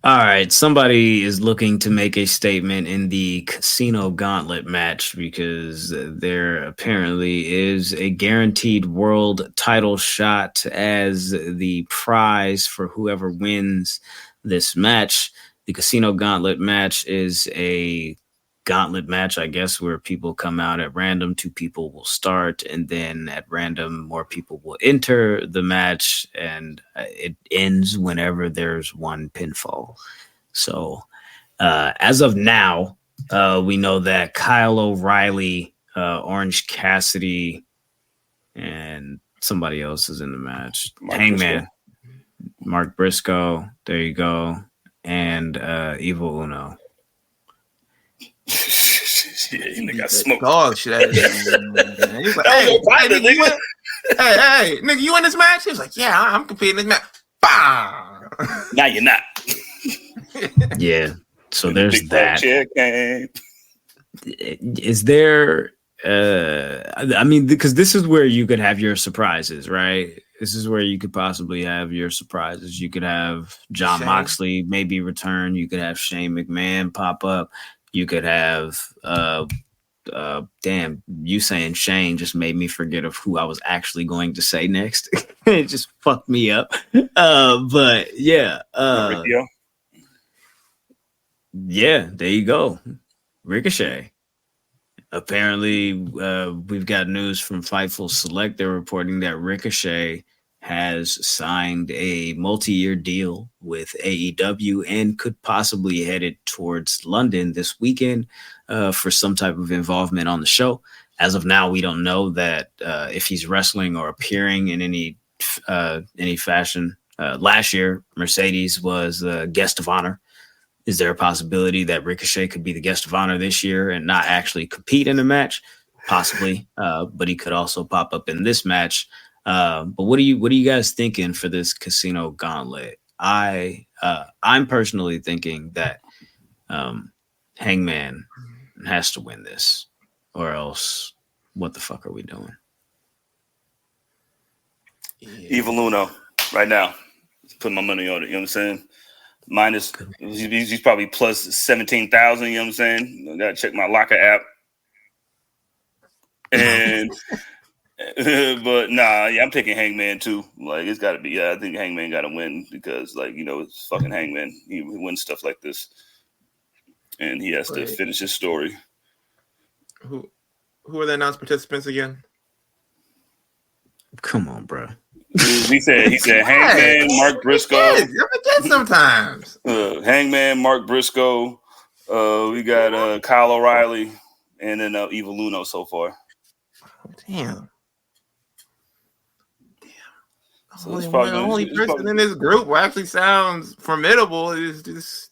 All right, somebody is looking to make a statement in the Casino Gauntlet match because there apparently is a guaranteed world title shot as the prize for whoever wins this match. The Casino Gauntlet match is a gauntlet match, I guess, where people come out at random. 2 people will start, and then at random, more people will enter the match, and it ends whenever there's one pinfall. So, as of now, we know that Kyle O'Reilly, Orange Cassidy, and somebody else is in the match. Hangman, Mark Briscoe, there you go, and Evil Uno. Yeah, you got smoked. Dog shit. He's like, hey, nigga, you in this match? He was like, yeah, I'm competing in this match. Bah! Now you're not. Yeah. So there's that. Chicken. Is there? I mean, because this is where you could have your surprises, right? This is where you could possibly have your surprises. You could have John Moxley maybe return. You could have Shane McMahon pop up. You could have, damn, you saying Shane just made me forget of who I was actually going to say next. It just fucked me up. But yeah. Yeah, there you go. Ricochet. Apparently, we've got news from Fightful Select. They're reporting that Ricochet has signed a multi-year deal with AEW and could possibly head it towards London this weekend for some type of involvement on the show. As of now, we don't know that if he's wrestling or appearing in any fashion. Last year, Mercedes was the guest of honor. Is there a possibility that Ricochet could be the guest of honor this year and not actually compete in the match? Possibly, but he could also pop up in this match. But what are you guys thinking for this Casino Gauntlet? I'm personally thinking that Hangman has to win this, or else what the fuck are we doing? Evil Uno, right now. Put my money on it. You know what I'm saying? Minus, he's probably plus 17,000. You know what I'm saying? I gotta check my locker app. And but nah, yeah, I'm picking Hangman too. Like it's got to be. Yeah, I think Hangman got to win because, like, you know, it's fucking Hangman. He wins stuff like this, and he has to finish his story. Who are the announced participants again? Come on, bro. He said Hangman, Mark Briscoe. You forget sometimes. Hangman, Mark Briscoe. We got Kyle O'Reilly, and then Evil Uno so far. Damn. So The only person in this group who actually sounds formidable is this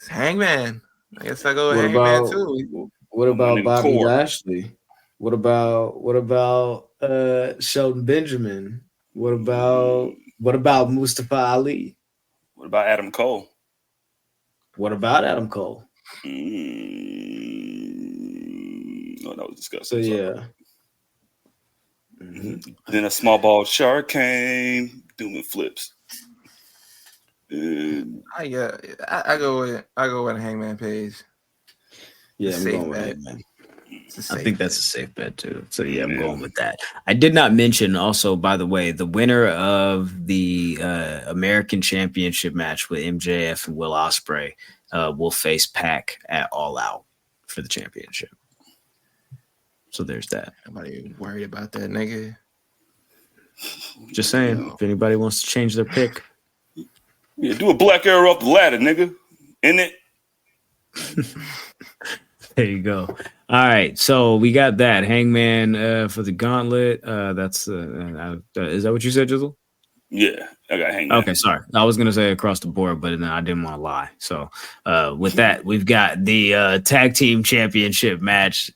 Hangman. I guess I go with Hangman too. What about Bobby Lashley? What about Shelton Benjamin? What about Mustafa Ali? What about Adam Cole? What about Adam Cole? Oh, that was disgusting. So yeah. Then a small ball shark came doing flips. I go with Hangman Page. Yeah, I'm going with Hangman. I think that's a safe bet too. So yeah, I'm going with that. I did not mention also, by the way, the winner of the American Championship match with MJF and Will Ospreay will face Pac at All Out for the championship. So there's that. Nobody worried about that, nigga. Just saying, if anybody wants to change their pick. Yeah, do a black arrow up the ladder, nigga. In it. There you go. All right, so we got that Hangman for the gauntlet. That's is that what you said, Jizzle? Yeah, I got Hangman. Okay, sorry. I was gonna say across the board, but then I didn't want to lie. So with that, we've got the tag team championship match,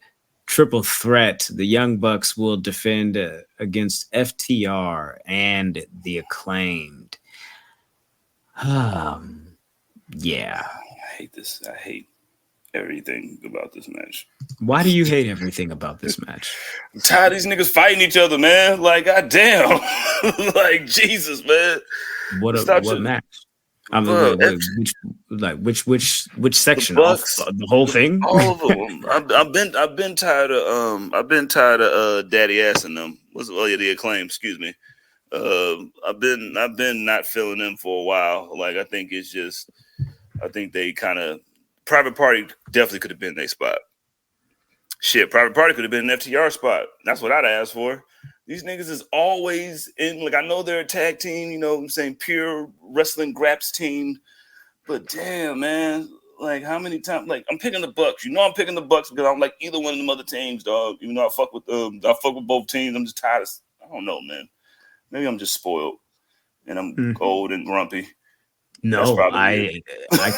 triple threat. The Young Bucks will defend against FTR and the Acclaimed. Yeah. I hate this. I hate everything about this match. Why do you hate everything about this match? I'm tired of these niggas fighting each other, man. Like, goddamn. Like, Jesus, man. What match? I mean, which section? Bucks, the whole thing? All of them. I've been tired of Daddy Ass and them. The Acclaim, excuse me. I've been not feeling them for a while. Like, I think they kind of Private Party definitely could have been their spot. Shit, Private Party could have been an FTR spot. That's what I'd ask for. These niggas is always in, like, I know they're a tag team, you know what I'm saying, pure wrestling graps team. But damn, man, like, how many times, like, I'm picking the Bucks. You know I'm picking the Bucks because I'm like either one of them other teams, dog. Even though I fuck with both teams. I'm just tired of, I don't know, man. Maybe I'm just spoiled and I'm old and grumpy. No, I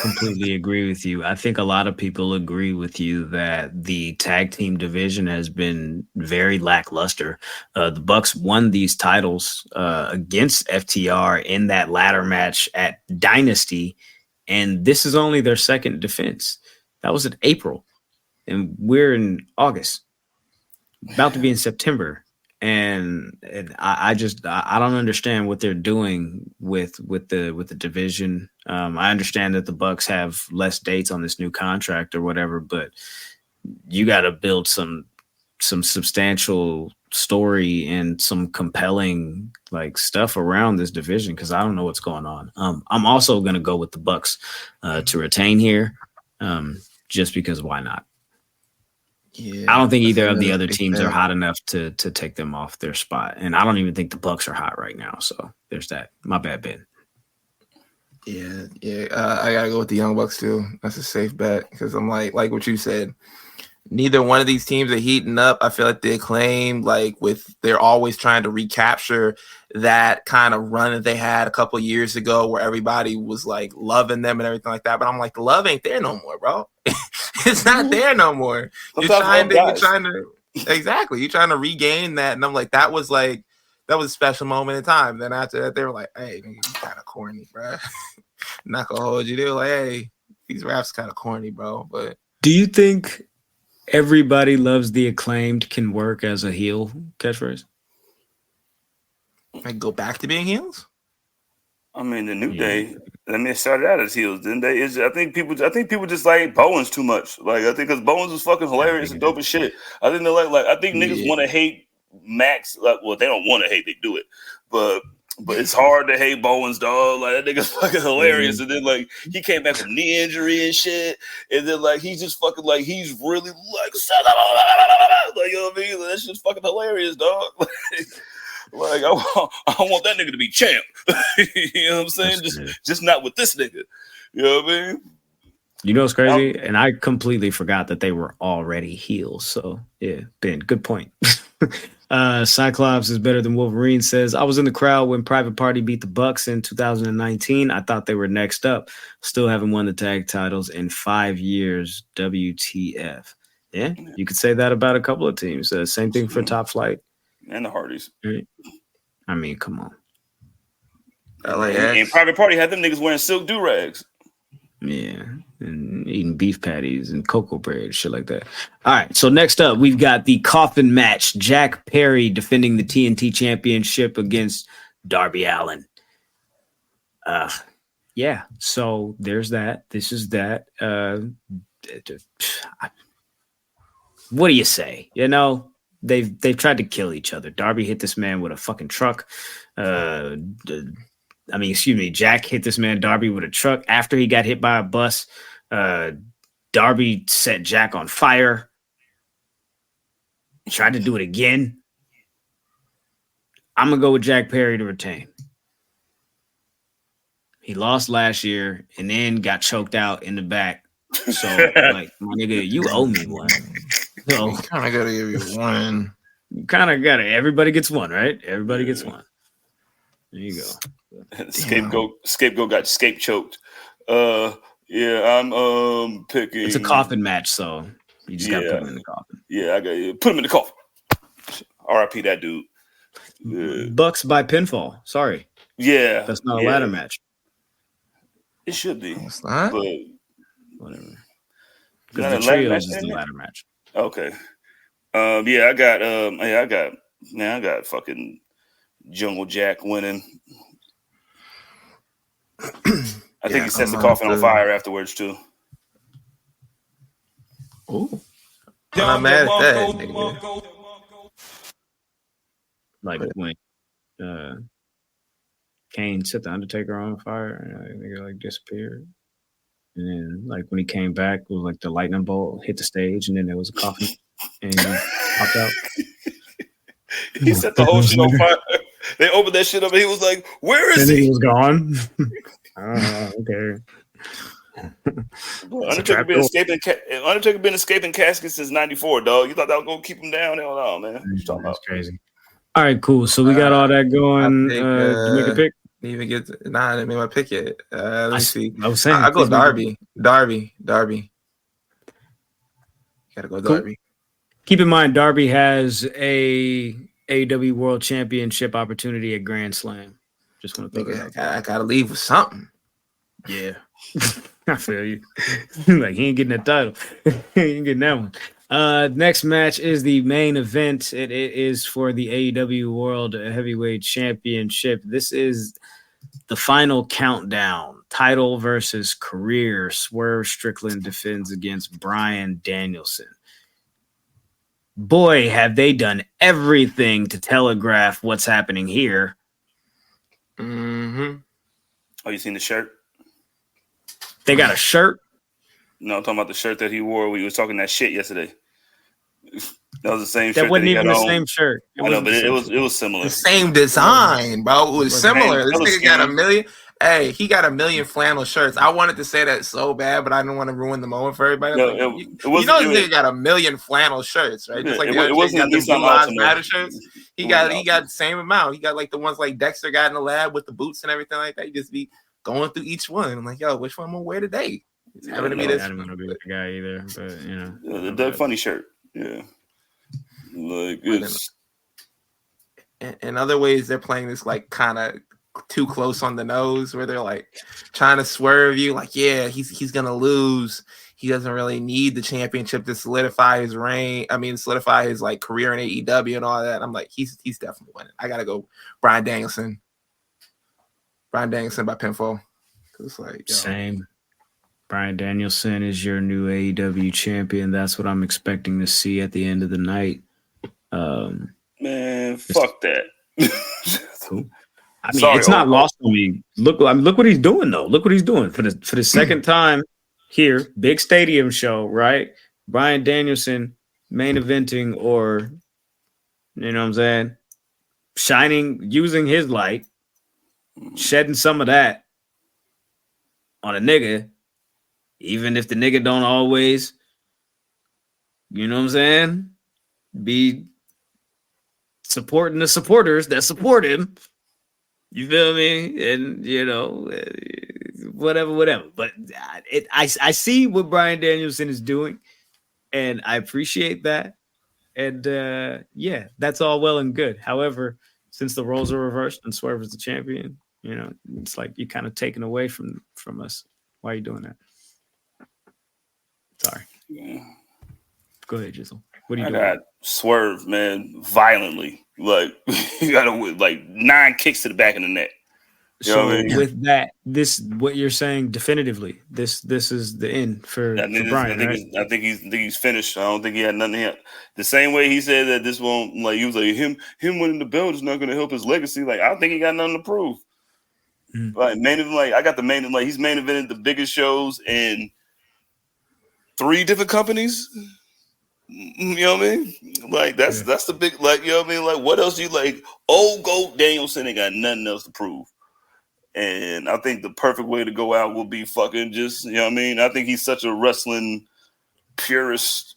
completely agree with you. I think a lot of people agree with you that the tag team division has been very lackluster. The Bucks won these titles against FTR in that ladder match at Dynasty, and this is only their second defense. That was in April, and we're in August, about to be in September. And I don't understand what they're doing with the division. I understand that the Bucks have less dates on this new contract or whatever, but you got to build some substantial story and some compelling like stuff around this division because I don't know what's going on. I'm also going to go with the Bucks to retain here, just because why not? Yeah, I don't think either of the other teams are hot enough to take them off their spot. And I don't even think the Bucks are hot right now. So there's that. My bad, Ben. Yeah. I got to go with the Young Bucks too. That's a safe bet because I'm like what you said. Neither one of these teams are heating up. I feel like the Acclaim, they're always trying to recapture that kind of run that they had a couple of years ago where everybody was like loving them and everything like that. But I'm like, the love ain't there no more, bro. It's not there no more. You're trying to regain that. And I'm like, that was a special moment in time. Then after that, they were like, hey, man, you kind of corny, bro. Not gonna hold you. They were like, hey, these raps kind of corny, bro. But do you think everybody loves the Acclaimed can work as a heel catchphrase? Like go back to being heels? I mean, the New Day. I mean, it started out as heels, didn't they? I think people just like Bowens too much. Like I think because Bowens was fucking hilarious and dope as shit. I think they're like I think niggas want to hate Max. Like, well, they don't want to hate, they do it, but it's hard to hate Bowens, dog. Like that nigga's fucking hilarious. And then like he came back from knee injury and shit, and then like he's just fucking like he's really like like you know what I mean? Like, that's just fucking hilarious, dog. Like I want that nigga to be champ. You know what I'm saying? Just not with this nigga. You know what I mean? You know what's crazy? And I completely forgot that they were already heels. So yeah, Ben, good point. Cyclops is better than Wolverine says, I was in the crowd when Private Party beat the Bucks in 2019. I thought they were next up. Still haven't won the tag titles in 5 years. WTF. Yeah, you could say that about a couple of teams. Same thing for Top Flight. And the Hardys. I mean, come on. And Private Party had them niggas wearing silk do-rags. Yeah, and eating beef patties and cocoa bread, shit like that. All right, so next up, we've got the coffin match. Jack Perry defending the TNT Championship against Darby Allin. Yeah, so there's that. This is that. What do you say? You know, they've tried to kill each other. Darby hit this man with a fucking truck. Jack hit this man, Darby, with a truck after he got hit by a bus. Darby set Jack on fire. Tried to do it again. I'm going to go with Jack Perry to retain. He lost last year and then got choked out in the back. So, like, my nigga, you owe me one. So kind of gotta give you one. you kind of got it. Everybody gets one, right? Everybody gets one. There you go. Scapegoat got scape choked. Yeah, I'm picking. It's a coffin match, so you just gotta put him in the coffin. Yeah, I got put him in the coffin. R.I.P. that dude. Bucks by pinfall. Sorry. Yeah, that's not a ladder match. It should be. It's not. But whatever. Because the trios is the ladder match. Okay. I got fucking Jungle Jack winning. I think he sets the coffin on fire afterwards too. Ooh. I'm not mad at that. Nigga. Like when Kane set the Undertaker on fire and they like disappeared. And then like when he came back, it was like the lightning bolt hit the stage and then there was a coffin and he popped out. He set the whole shit on fire. They opened that shit up and he was like, "Where is he?" He was gone. Okay. Undertaker been escaping caskets since '94, dog. You thought that was gonna keep him down? Hell no, man. What you talking about? Crazy. All right, cool. So we got all that going. Did you make a pick? Didn't even get I didn't make my pick yet. Let me see. I was saying I go Darby. Darby. Gotta go Darby. Keep in mind, Darby has a AEW World Championship opportunity at Grand Slam. Just want to think I gotta leave with something. Yeah. I feel you. Like he ain't getting that title. He ain't getting that one. Next match is the main event. It is for the AEW World Heavyweight Championship. This is the final countdown. Title versus career. Swerve Strickland defends against Bryan Danielson. Boy, have they done everything to telegraph what's happening here. Mm-hmm. Oh, you seen the shirt? They got a shirt? No, I'm talking about the shirt that he wore when he was talking that shit yesterday. That was the same shirt. That wasn't even the same shirt. I know, but it was similar. The same design, bro. It was similar. This nigga got a million. Hey, he got a million flannel shirts. I wanted to say that so bad, but I didn't want to ruin the moment for everybody. No, this nigga got a million flannel shirts, right? Just like it wasn't the Blue Lives Matter shirts. He got the same amount. He got like the ones like Dexter got in the lab with the boots and everything like that. He just be going through each one. I'm like, yo, which one I'm gonna wear today? It's having to be this. I don't want to be with the guy either, but you know, the Doug Funny shirt. Yeah, like it's. In other ways, they're playing this like kind of too close on the nose, where they're like trying to swerve you, like, yeah, he's gonna lose. He doesn't really need the championship to solidify his reign. I mean, solidify his like career in AEW and all that. I'm like, he's definitely winning. I gotta go, Bryan Danielson. Bryan Danielson by pinfall. It's like same. Bryan Danielson is your new AEW champion. That's what I'm expecting to see at the end of the night. Man, fuck that. Cool. I mean, it's not lost on me. Look what he's doing though. Look what he's doing for the second time here. Big stadium show, right? Bryan Danielson main eventing, or you know what I'm saying, shining, using his light, shedding some of that on a nigga, even if the nigga don't always, you know what I'm saying, be supporting the supporters that support him. You feel me? And you know, whatever. But I see what Bryan Danielson is doing, and I appreciate that. And yeah, that's all well and good. However, since the roles are reversed and Swerve is the champion, you know, it's like you're kind of taken away from us. Why are you doing that? Sorry. Yeah. Go ahead, Jizzle. What are you I doing? got Swerve, man, violently. Like you got like 9 kicks to the back of the neck. You know what I mean? With that, this what you're saying definitively. This is the end for Bryan. I think he's finished. I don't think he had nothing here. The same way he said that this won't, like, he was like him winning the belt is not going to help his legacy. Like, I don't think he got nothing to prove. Like I got the main, like, he's main evented the biggest shows in 3 different companies. You know what I mean? Like that's the big, like, you know what I mean? Like, what else do you like? Old GOAT Danielson ain't got nothing else to prove. And I think the perfect way to go out will be fucking just, you know what I mean? I think he's such a wrestling purist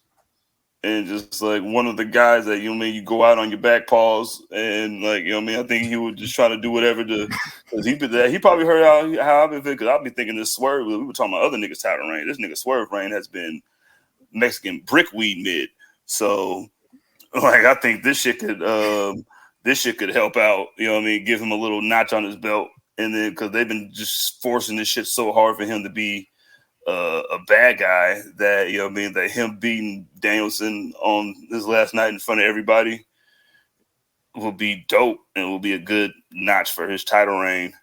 and just like one of the guys that you go out on your back paws and like I think he would just try to do whatever because he probably heard how I've been thinking. I'll be thinking this Swerve. We were talking about other niggas' title reign. This nigga Swerve reign has been Mexican brickweed mid. So like I think this shit could help out. Give him a little notch on his belt, and then because they've been just forcing this shit so hard for him to be a bad guy that that him beating Danielson on his last night in front of everybody will be dope and will be a good notch for his title reign.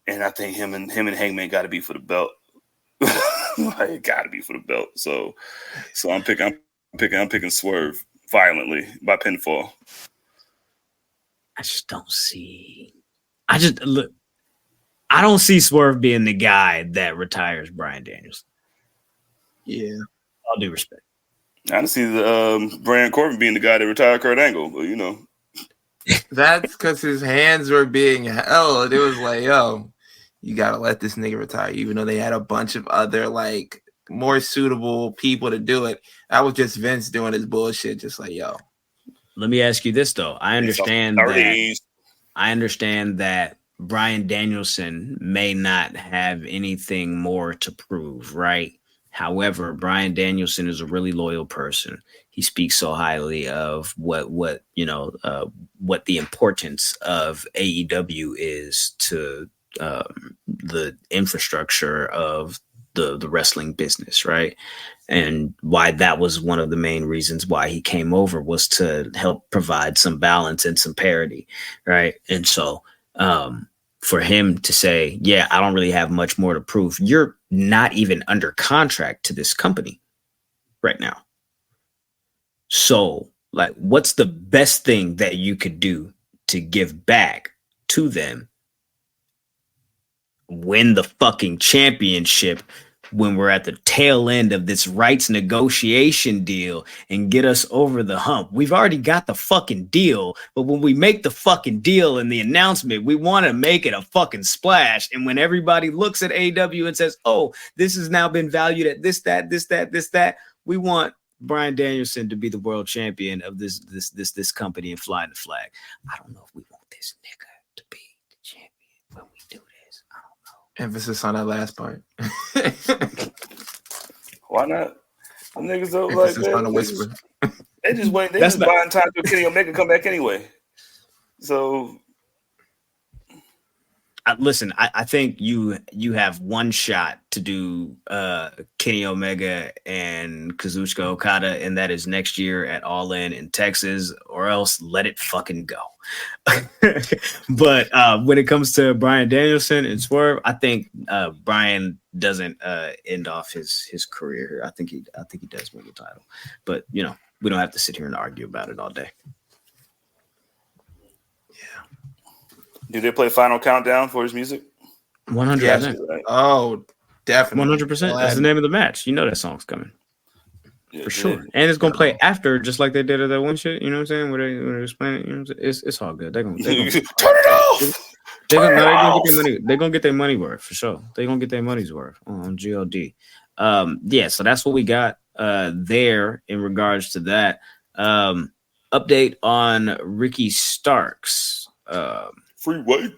And I think him and Hangman got to be for the belt. It got to be for the belt. So I'm picking Swerve violently by pinfall. I just don't see. I don't see Swerve being the guy that retires Bryan Danielson. Yeah. All due respect. I don't see the Baron Corbin being the guy that retired Kurt Angle, but That's because his hands were being held. It was like, yo, you got to let this nigga retire, even though they had a bunch of other, like, more suitable people to do it. That was just Vince doing his bullshit, just like, yo. Let me ask you this, though. I understand that Bryan Danielson may not have anything more to prove, right? However, Bryan Danielson is a really loyal person. He speaks so highly of what the importance of AEW is to the infrastructure of the wrestling business, right? And why that was one of the main reasons why he came over was to help provide some balance and some parity, right? And so for him to say, yeah, I don't really have much more to prove. You're not even under contract to this company right now. So, like, what's the best thing that you could do to give back to them? Win the fucking championship when we're at the tail end of this rights negotiation deal and get us over the hump. We've already got the fucking deal, but when we make the fucking deal and the announcement, we want to make it a fucking splash. And when everybody looks at AEW and says, oh, this has now been valued at this, that, we want Bryan Danielson to be the world champion of this company and fly the flag. I don't know if we want this nigga to be the champion when we do this. I don't know. Emphasis on that last part. Why not? The niggas don't Emphasis like on the whisper. They just wait. They just buying time till Kenny Omega come back anyway. So listen, I think you have one shot to do Kenny Omega and Kazuchika Okada, and that is next year at All In Texas, or else let it fucking go. But when it comes to Bryan Danielson and Swerve, I think Bryan doesn't end off his career. I think he does win the title, but we don't have to sit here and argue about it all day. Do they play Final Countdown for his music? 100%. Oh, definitely. 100%. That's the name of the match. You know that song's coming. Yeah, for sure. And it's going to play after, just like they did at that one shit. You know what I'm saying? Where they explain it. You know what I'm saying? It's all good. They're gonna turn it off. They're going to get their money worth, for sure. They're going to get their money's worth on GLD. Yeah, so that's what we got there in regards to that. Update on Ricky Starks. Freeway.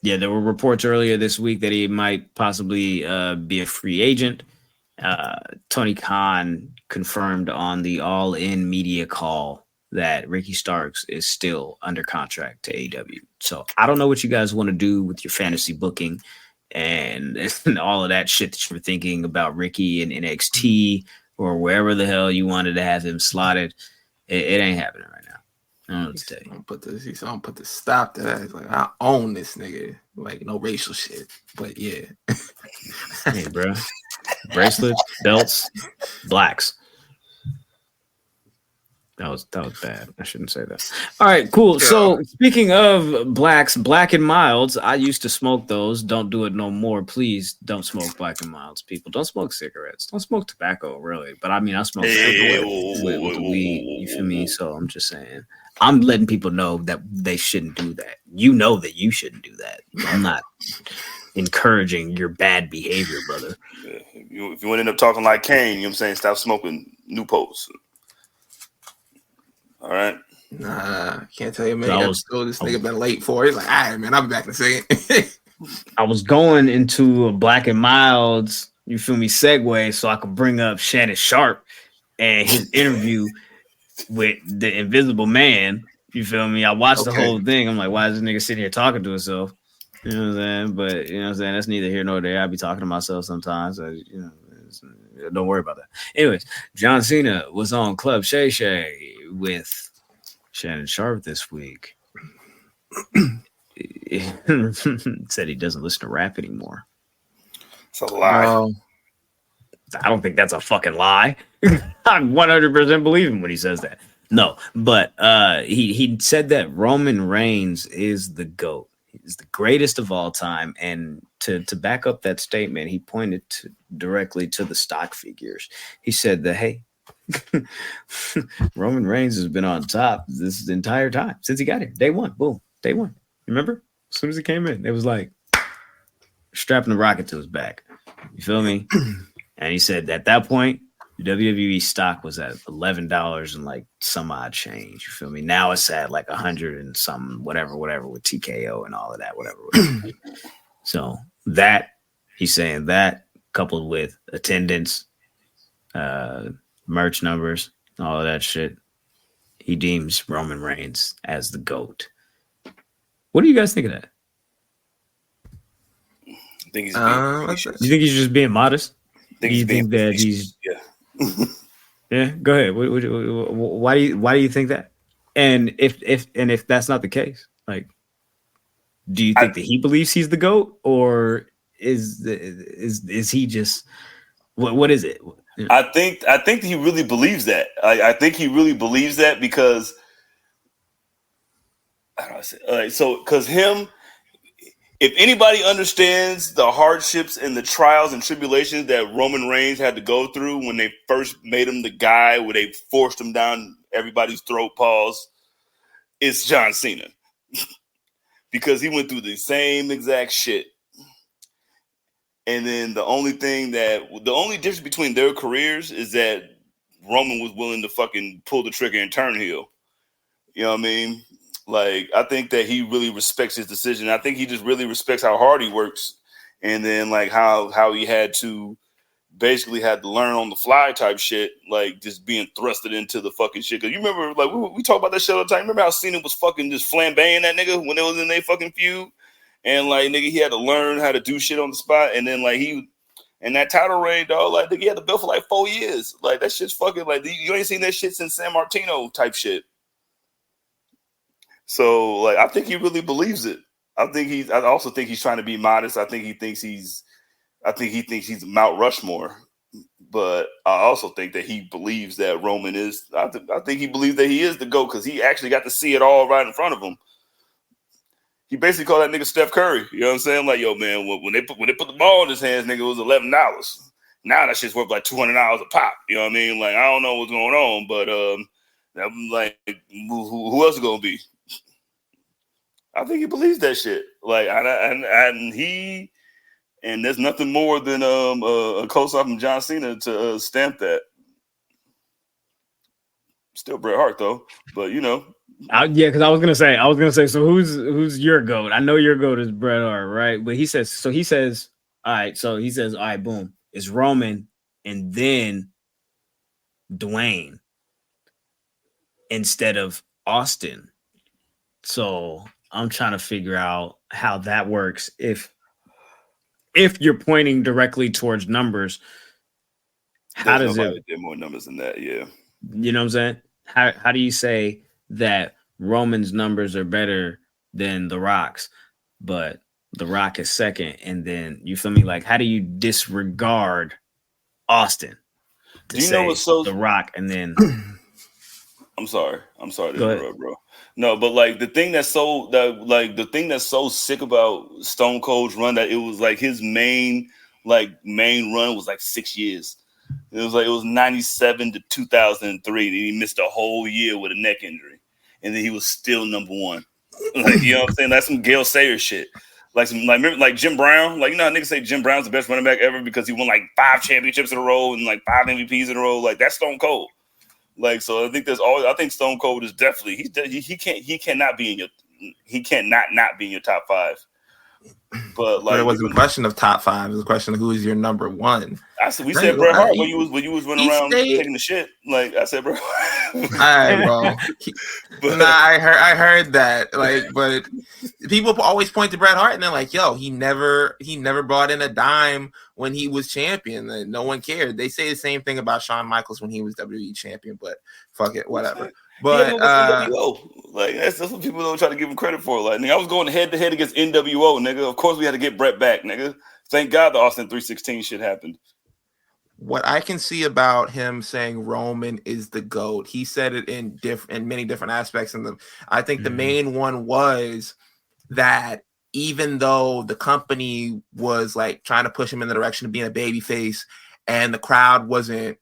Yeah, there were reports earlier this week that he might possibly be a free agent. Tony Khan confirmed on the All In media call that Ricky Starks is still under contract to AEW. So I don't know what you guys want to do with your fantasy booking and all of that shit that you were thinking about Ricky and NXT or wherever the hell you wanted to have him slotted. It ain't happening right now. I don't know what to tell you. I'm gonna put the stop to that. It's like, I own this nigga. Like, no racial shit. But yeah. Hey, bro. Bracelets, belts, blacks. That was bad. I shouldn't say that. All right, cool. So speaking of blacks, Black and Milds, I used to smoke those. Don't do it no more. Please don't smoke Black and Milds, people. Don't smoke cigarettes. Don't smoke tobacco, really. But I mean, I smoke with weed. You feel me? So I'm just saying. I'm letting people know that they shouldn't do that. You know that you shouldn't do that. I'm not encouraging your bad behavior, brother. Yeah. If you want to end up talking like Kane, you know what I'm saying? Stop smoking Newports. All right. Nah, can't tell you many So episodes this nigga been late for. He's like, all right, man, I'll be back in a second. I was going into a Black and Milds, you feel me, segue, so I could bring up Shannon Sharp and his interview with the Invisible Man. You feel me? I watched the whole thing. I'm like, why is this nigga sitting here talking to himself? You know what I'm saying? But you know what I'm saying? That's neither here nor there. I be talking to myself sometimes. So, you know, don't worry about that. Anyways, John Cena was on Club Shay Shay with Shannon Sharp this week. Said he doesn't listen to rap anymore. It's a lie. I don't think that's a fucking lie. I 100% believe him when he says that. No, but he said that Roman Reigns is the GOAT. He's the greatest of all time. And to back up that statement, he pointed directly to the stock figures. He said that, hey, Roman Reigns has been on top this entire time since he got here. Day one. Boom. Day one. Remember? As soon as he came in, it was like strapping the rocket to his back. You feel me? And he said that at that point, the WWE stock was at $11 and like some odd change. You feel me? Now it's at like 100 and some whatever with TKO and all of that, whatever. So that he's saying that coupled with attendance, merch numbers, all of that shit, he deems Roman Reigns as the GOAT. What do you guys think of that? I think he's being you think he's just being modest? Do you think that he's yeah? Go ahead. Why do you think that? And if that's not the case, like, do you think that he believes he's the GOAT, or is he just what is it? I think he really believes that. I think he really believes that because how do I say? So because him. If anybody understands the hardships and the trials and tribulations that Roman Reigns had to go through when they first made him the guy where they forced him down everybody's throat, it's John Cena. Because he went through the same exact shit. And then the only difference between their careers is that Roman was willing to fucking pull the trigger and turn heel. You know what I mean? Like, I think that he really respects his decision. I think he just really respects how hard he works, and then like how he had to learn on the fly type shit, like just being thrusted into the fucking shit. Cause you remember, like we talk about that shit all the time. Remember how Cena was fucking just flambeing that nigga when it was in their fucking feud, and like nigga he had to learn how to do shit on the spot, and then like and that title reign, dog, like nigga he had the belt for like 4 years. Like that shit's fucking like you ain't seen that shit since San Martino type shit. So, like, I think he really believes it. I also think he's trying to be modest. I think he thinks he's Mount Rushmore. But I also think that he believes that Roman is. I think he believes that he is the GOAT because he actually got to see it all right in front of him. He basically called that nigga Steph Curry. You know what I'm saying? Like, yo, man, when they put the ball in his hands, nigga, it was $11. Now that shit's worth like $200 a pop. You know what I mean? Like, I don't know what's going on, but I'm like, who else is gonna be? I think he believes that shit. Like, and there's nothing more than a close-up from John Cena to stamp that. Still Bret Hart though, but you know. Yeah, because I was gonna say. So who's your GOAT? I know your GOAT is Bret Hart, right? But he says, all right. So he says, all right, boom, it's Roman, and then Dwayne instead of Austin. So I'm trying to figure out how that works. If you're pointing directly towards numbers, how does it get more numbers than that? Yeah, you know what I'm saying? How do you say that Roman's numbers are better than The Rock's, but The Rock is second, and then you feel me? Like, how do you disregard Austin? Do you know what's so The Rock and then? I'm sorry to interrupt, bro. No, but like the thing that's so sick about Stone Cold's run, that it was like his main run was like 6 years. It was 97 to 2003. And he missed a whole year with a neck injury, and then he was still number one. Like, you know what I'm saying? That's some Gale Sayers shit. Remember, like Jim Brown, like, you know how niggas say Jim Brown's the best running back ever because he won like 5 championships in a row and like 5 MVPs in a row. Like, that's Stone Cold. Like, so I think I think Stone Cold is definitely he cannot be not be in your top 5. But like, it wasn't a question of top 5. It was a question of who is your number 1. We said Bret Hart when you was running around taking the shit. Like, I said, bro. All right, bro. I heard that. Like, but people always point to Bret Hart and they're like, "Yo, he never brought in a dime when he was champion. And no one cared." They say the same thing about Shawn Michaels when he was WWE champion. But fuck it, whatever. But like that's what people don't try to give him credit for. Like, nigga, I was going head to head against NWO, nigga. Of course, we had to get Bret back, nigga. Thank God the Austin 316 shit happened. What I can see about him saying Roman is the GOAT, he said it in many different aspects. And I think the main one was that even though the company was like trying to push him in the direction of being a babyface, and the crowd wasn't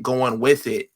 going with it,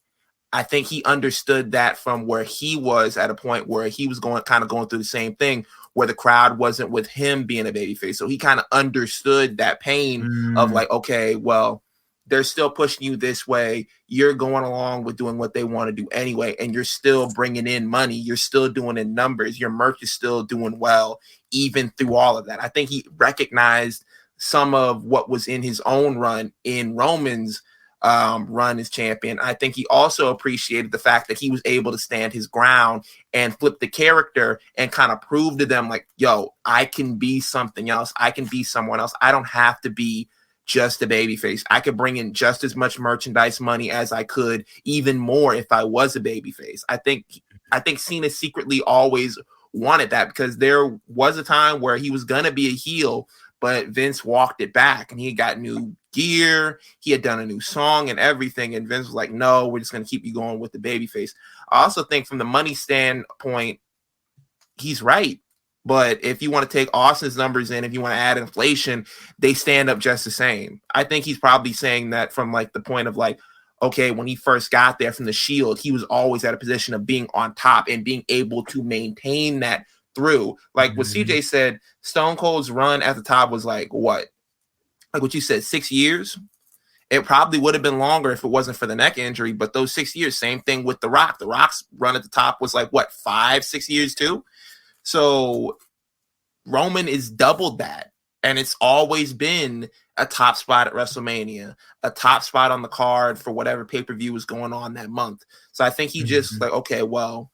I think he understood that from where he was at a point where he was going through the same thing, where the crowd wasn't with him being a babyface. So he kind of understood that pain of like, okay, well, they're still pushing you this way. You're going along with doing what they want to do anyway, and you're still bringing in money. You're still doing in numbers. Your merch is still doing well, even through all of that. I think he recognized some of what was in his own run in Roman's run as champion. I think he also appreciated the fact that he was able to stand his ground and flip the character and kind of prove to them like, yo, I can be something else. I can be someone else. I don't have to be just a babyface. I could bring in just as much merchandise money as I could, even more if I was a babyface. I think Cena secretly always wanted that, because there was a time where he was going to be a heel, but Vince walked it back and he got new gear. He had done a new song and everything. And Vince was like, no, we're just going to keep you going with the babyface. I also think from the money standpoint, he's right. But if you want to take Austin's numbers in, if you want to add inflation, they stand up just the same. I think he's probably saying that from like the point of like, okay, when he first got there from the Shield, he was always at a position of being on top and being able to maintain that through. Like what CJ said, Stone Cold's run at the top was like what? Like what you said, 6 years? It probably would have been longer if it wasn't for the neck injury, but those 6 years, same thing with The Rock. The Rock's run at the top was like, what, 5-6 years too? So Roman is doubled that, and it's always been a top spot at WrestleMania, a top spot on the card for whatever pay-per-view was going on that month. So I think he just like, okay, well,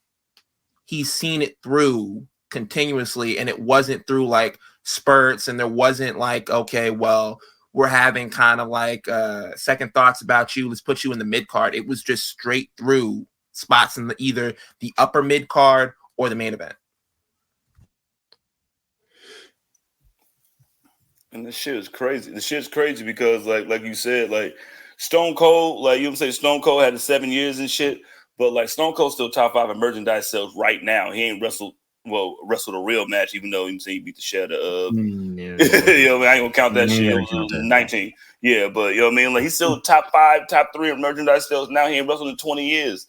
he's seen it through continuously, and it wasn't through like spurts, and there wasn't like, okay, well, we're having kind of like second thoughts about you. Let's put you in the mid card. It was just straight through spots in either the upper mid card or the main event. And this shit is crazy. The shit's crazy because, like you said, like Stone Cold, like you say, Stone Cold had the 7 years and shit, but like Stone Cold's still top 5 in merchandise sales right now. He ain't wrestled a real match, even though he beat the shit out of. You know, I ain't gonna count that shit. It was 19. Yeah, but you know what I mean? Like he's still top 5, top 3 in merchandise sales. Now he ain't wrestled in 20 years.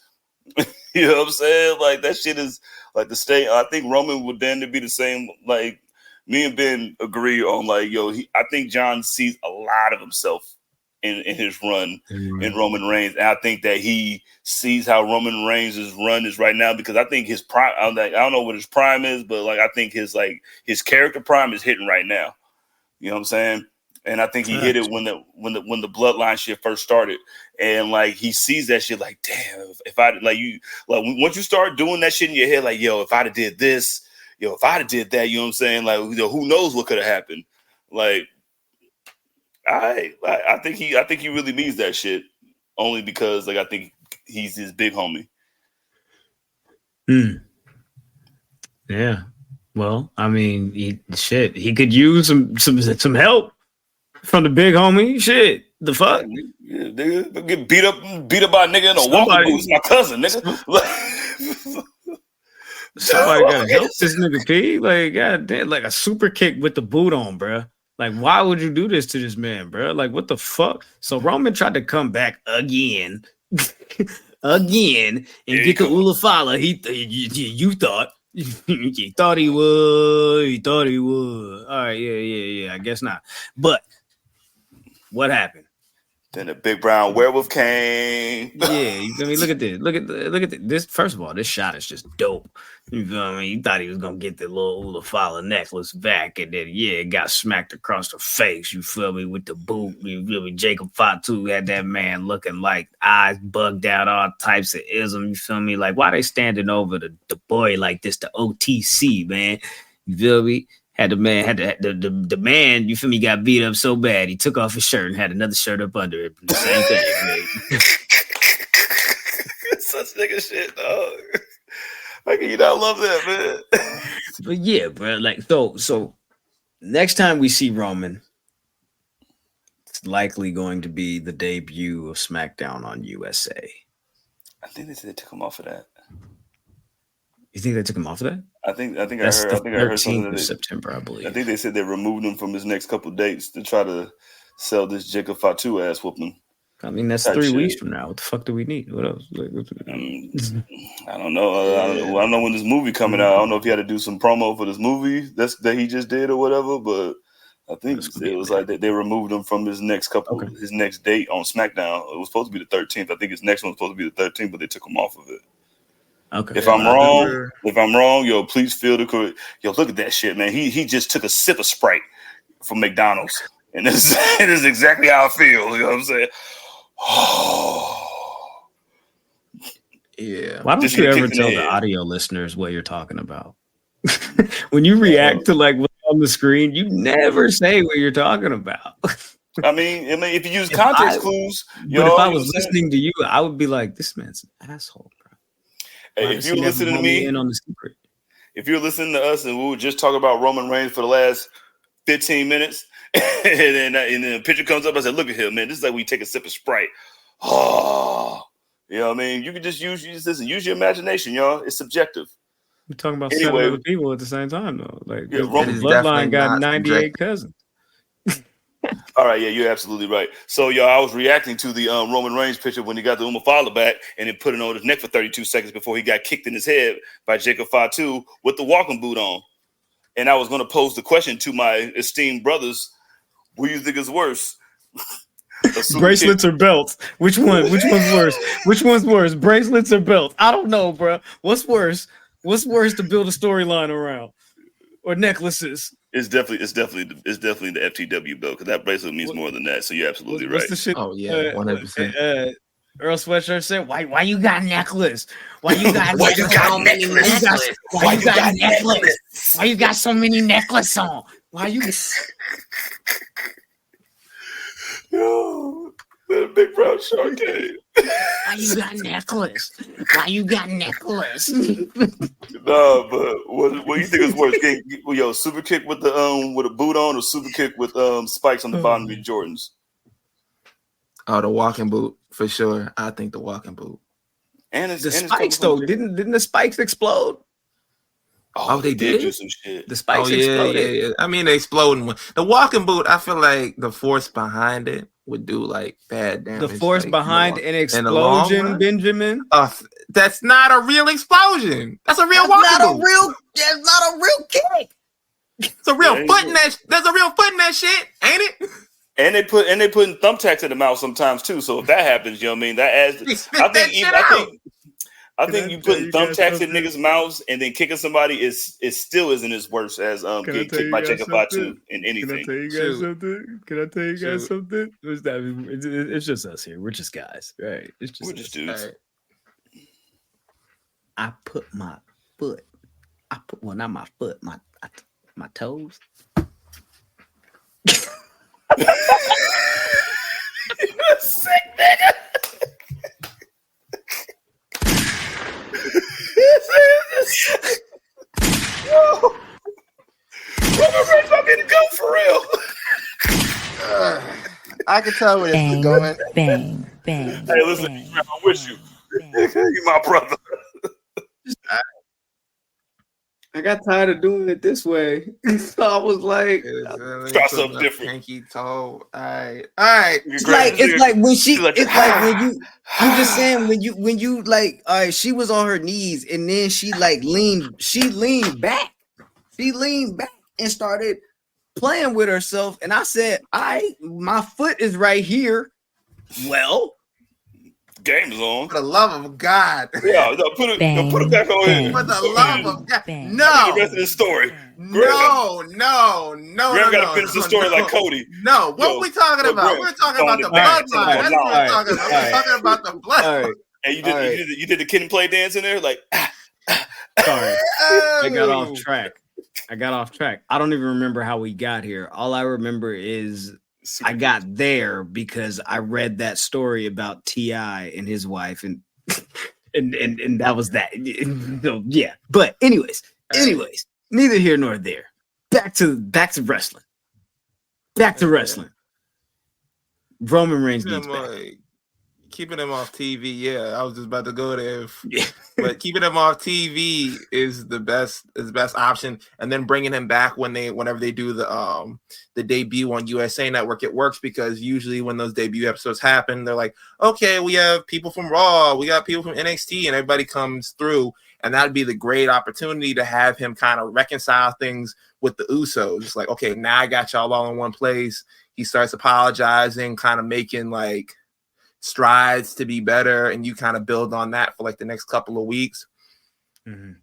You know what I'm saying? Like that shit is like the state. I think Roman would then be the same. Like me and Ben agree on like, yo, I think John sees a lot of himself in his run in Roman Reigns. And I think that he sees how Roman Reigns' run is right now, because I think his prime, I don't know what his prime is, but like I think his character prime is hitting right now. You know what I'm saying? And I think he hit it when the bloodline shit first started. And like he sees that shit like, damn, if I once you start doing that shit in your head, like, yo, if I'd have did this, yo, if I'd have did that, you know what I'm saying? Like, who knows what could have happened? Like, I think he really means that shit, only because like I think he's his big homie. Yeah. Well, I mean, he could use some help from the big homie. Shit, the fuck? Yeah, nigga, get beat up by a nigga in a walking boot. It's my cousin, nigga. Somebody gotta help this nigga P. Like, goddamn, like a super kick with the boot on, bro. Like, why would you do this to this man, bro? Like, what the fuck? So Roman tried to come back again, and get the Ulafala. You thought, You thought he would. You thought he would. All right, yeah. I guess not. But what happened? Then the big brown werewolf came. Yeah, you feel me? Look at this. Look at this. First of all, this shot is just dope. You feel me? You thought he was gonna get the little Ulafala necklace back, and then it got smacked across the face. You feel me? With the boot. You feel me? Jacob Fatu had that man looking like eyes bugged out, all types of ism. You feel me? Like, why they standing over the boy like this? The OTC, man. You feel me? The man, you feel me, got beat up so bad he took off his shirt and had another shirt up under it. The same thing, man. Such nigga shit, dog. How can you not love that, man? But yeah, bro, like so next time we see Roman, it's likely going to be the debut of SmackDown on USA. I think they said they took him off of that. You think they took him off of that? I think That's I heard something of that September, I believe. I think they said they removed him from his next couple dates to try to sell this Jacob Fatu ass whooping. I mean, that's 3 weeks from now. What the fuck do we need? What else? I don't know. I don't know when this movie coming out. I don't know if he had to do some promo for this movie that he just did or whatever. But I think it was like they removed him from his next his next date on SmackDown. It was supposed to be the 13th. I think his next one was supposed to be the 13th, but they took him off of it. Okay. If I'm wrong, yo, please feel the correct. Yo, look at that shit, man. He just took a sip of Sprite from McDonald's, and it is exactly how I feel. You know what I'm saying? Oh, yeah. Why don't you ever tell the audio listeners what you're talking about? When you react to like what's on the screen, you never say what you're talking about. I mean, if you use context clues, but if I was listening to you, I would be like, "This man's an asshole." Hey, if you're listening to me, if you're listening to us, and we were just talking about Roman Reigns for the last 15 minutes, and then the picture comes up, I said, "Look at him, man! This is like we take a sip of Sprite." Oh, you know what I mean? You can just use your imagination, y'all. It's subjective. We're talking about 7 other people at the same time, though. Like, yeah, Roman's bloodline got 98 cousins. All right, yeah, you're absolutely right. So, y'all, I was reacting to the Roman Reigns picture when he got the Umafala back and then put it on his neck for 32 seconds before he got kicked in his head by Jacob Fatu with the walking boot on. And I was going to pose the question to my esteemed brothers: what do you think is worse? Bracelets or belts? Which one's worse? Which one's worse? Bracelets or belts? I don't know, bro. What's worse? What's worse to build a storyline around? Or necklaces? It's definitely the FTW belt because that bracelet means more than that. So you're absolutely right. The shit? Oh yeah, 100%. Earl Sweatshirt said, "Why you got necklace? Why you got Why you got necklace? Why you got necklace? Why you got so many necklace on? Why you?" Yo, that big brown shark game. Why you got necklace? Why you got necklace? No, but what do you think is worse? Super kick with a boot on, or super kick with spikes on the bottom of your Jordans? Oh, the walking boot for sure. I think the walking boot. And the spikes though, didn't the spikes explode? Oh, they did do some shit. The spikes exploded. Yeah. I mean, they exploded. The walking boot, I feel like the force behind it would do like bad damage. The force behind an explosion, Benjamin. That's not a real explosion. That's a real walking boot. That's not a real kick. It's a real foot in that. There's a real foot in that shit, ain't it? And they putting thumbtacks in the mouth sometimes too. So if that happens, you know what I mean, that adds. I think you putting thumbtacks in niggas' mouths and then kicking somebody is still isn't as worse as getting kicked by Jacob Fatu in anything. Can I tell you guys something? What's that? It's just us here. We're just guys, right? We're just dudes. Right. I put my foot. Not my foot. My toes. You're sick, nigga. Yo, Roman Reigns might be the GOAT for real. I can tell where this is going. Bang. Hey, listen, I'm with you. You're my brother. I got tired of doing it this way. So I was like, Try something different. Pinky toe. All right. It's like when I'm just saying when you like, all right, she was on her knees and then she leaned back and started playing with herself. And I said, my foot is right here. Well, game is on. For the love of God. Yeah, no, put it back on here. For the love of God. The No. rest of the story. No. Graham got to finish the story like Cody. No, what are we talking about? Graham, We're talking about the bloodline. That's what we're talking about. We're talking about the blood. all right. And you did the kid and play dance in there, like. Sorry, I got off track. I don't even remember how we got here. All I remember is I got there because I read that story about T.I. and his wife, and that was that. So, yeah, but anyways, neither here nor there. Back to wrestling. Roman Reigns needs back. Keeping him off TV, yeah. I was just about to go there. Yeah. But keeping him off TV is the best option. And then bringing him back whenever they do the debut on USA Network, it works because usually when those debut episodes happen, they're like, okay, we have people from Raw, we got people from NXT, and everybody comes through. And that'd be the great opportunity to have him kind of reconcile things with the Usos. It's like, okay, now I got y'all all in one place. He starts apologizing, kind of making like strides to be better, and you kind of build on that for like the next couple of weeks and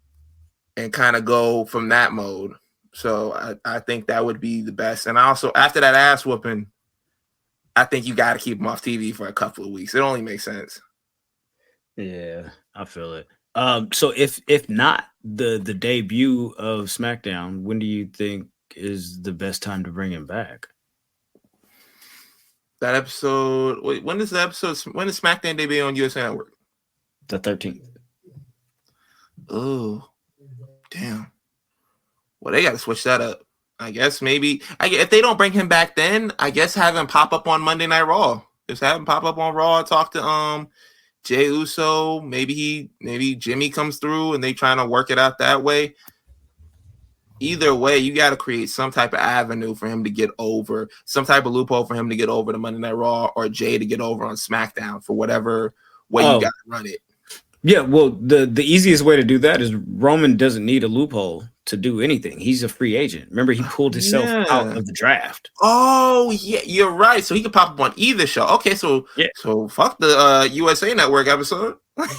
kind of go from that mode. So I think that would be the best. And also after that ass whooping, I think you got to keep him off TV for a couple of weeks. It only makes sense. Yeah, I feel it. So if not the debut of SmackDown, when do you think is the best time to bring him back? That episode. Wait, when is SmackDown debut on USA Network? The 13th. Oh, damn. Well, they got to switch that up. I guess maybe. If they don't bring him back, then I guess have him pop up on Monday Night Raw. Just have him pop up on Raw. Talk to Jey Uso. Maybe Jimmy comes through and they trying to work it out that way. Either way, you got to create some type of avenue for him to get over, some type of loophole for him to get over to Monday Night Raw or Jay to get over on SmackDown for whatever way you got to run it. Yeah, well, the easiest way to do that is Roman doesn't need a loophole to do anything. He's a free agent. Remember, he pulled himself out of the draft. Oh, yeah, you're right. So he could pop up on either show. Okay, so fuck the USA Network episode.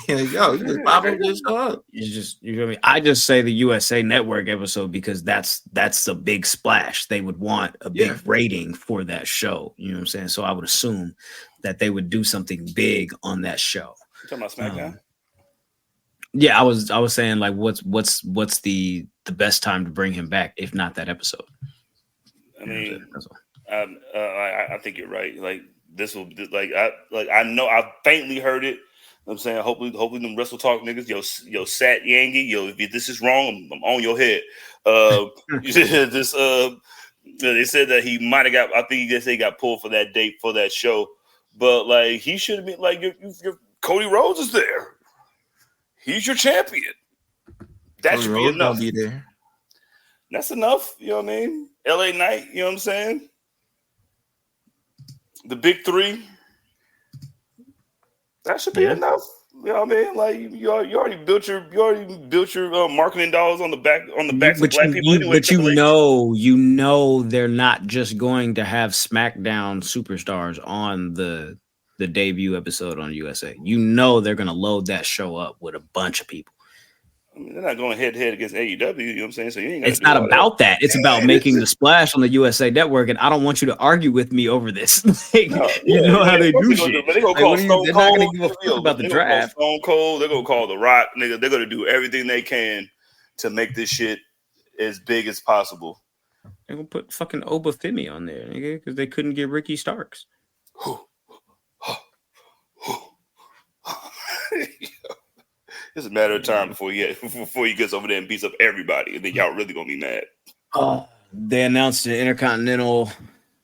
Yo, you just pop up this show. You know what I mean? I just say the USA Network episode because that's a big splash. They would want a big rating for that show. You know what I'm saying? So I would assume that they would do something big on that show. You talking about SmackDown? Yeah, I was saying like what's the best time to bring him back if not that episode. I mean, I think you're right. Like this will I know I faintly heard it. I'm saying hopefully them Wrestle Talk niggas, yo Sat Yangi, if this is wrong, I'm on your head. They said that he might have got. I think he got pulled for that date for that show, but like he should have been like your Cody Rhodes is there. He's your champion. That should be enough. Be there. That's enough. You know what I mean? LA Knight. You know what I'm saying? The big three. That should be enough. You know what I mean? Like you already built your marketing dollars on the backs of black people. Anyway, but you know they're not just going to have SmackDown superstars on the debut episode on USA. You know they're going to load that show up with a bunch of people. I mean, they're not going head to head against AEW. You know what I'm saying? So you ain't. It's not about that. It's about making the splash on the USA Network, and I don't want you to argue with me over this. You know how they do shit. They're gonna call Stone Cold. They're not going to give a fuck about the draft. Stone Cold. They're gonna call The Rock. Nigga, they're gonna do everything they can to make this shit as big as possible. They're gonna put fucking Obafemi on there, nigga, because they couldn't get Ricky Starks. It's a matter of time before he gets over there and beats up everybody, and then y'all really gonna be mad. They announced the Intercontinental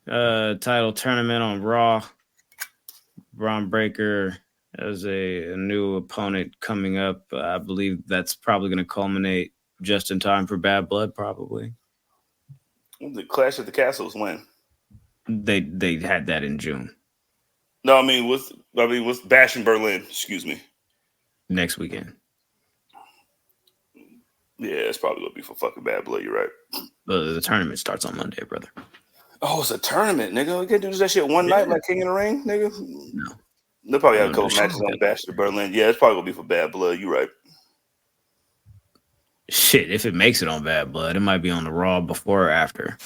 title tournament on Raw. Braun Breaker as a new opponent coming up. I believe that's probably going to culminate just in time for Bad Blood, probably. The Clash at the Castles when? They had that in June. No, I mean what's Bash in Berlin? Excuse me. Next weekend. Yeah, it's probably gonna be for fucking Bad Blood. You're right. The tournament starts on Monday, brother. Oh, it's a tournament, nigga. We can't do that shit one night like King of the Ring, nigga. No. They'll probably have a No, couple there's matches something on Bash in Berlin. Yeah, it's probably gonna be for Bad Blood. You're right. Shit, if it makes it on Bad Blood, it might be on the Raw before or after.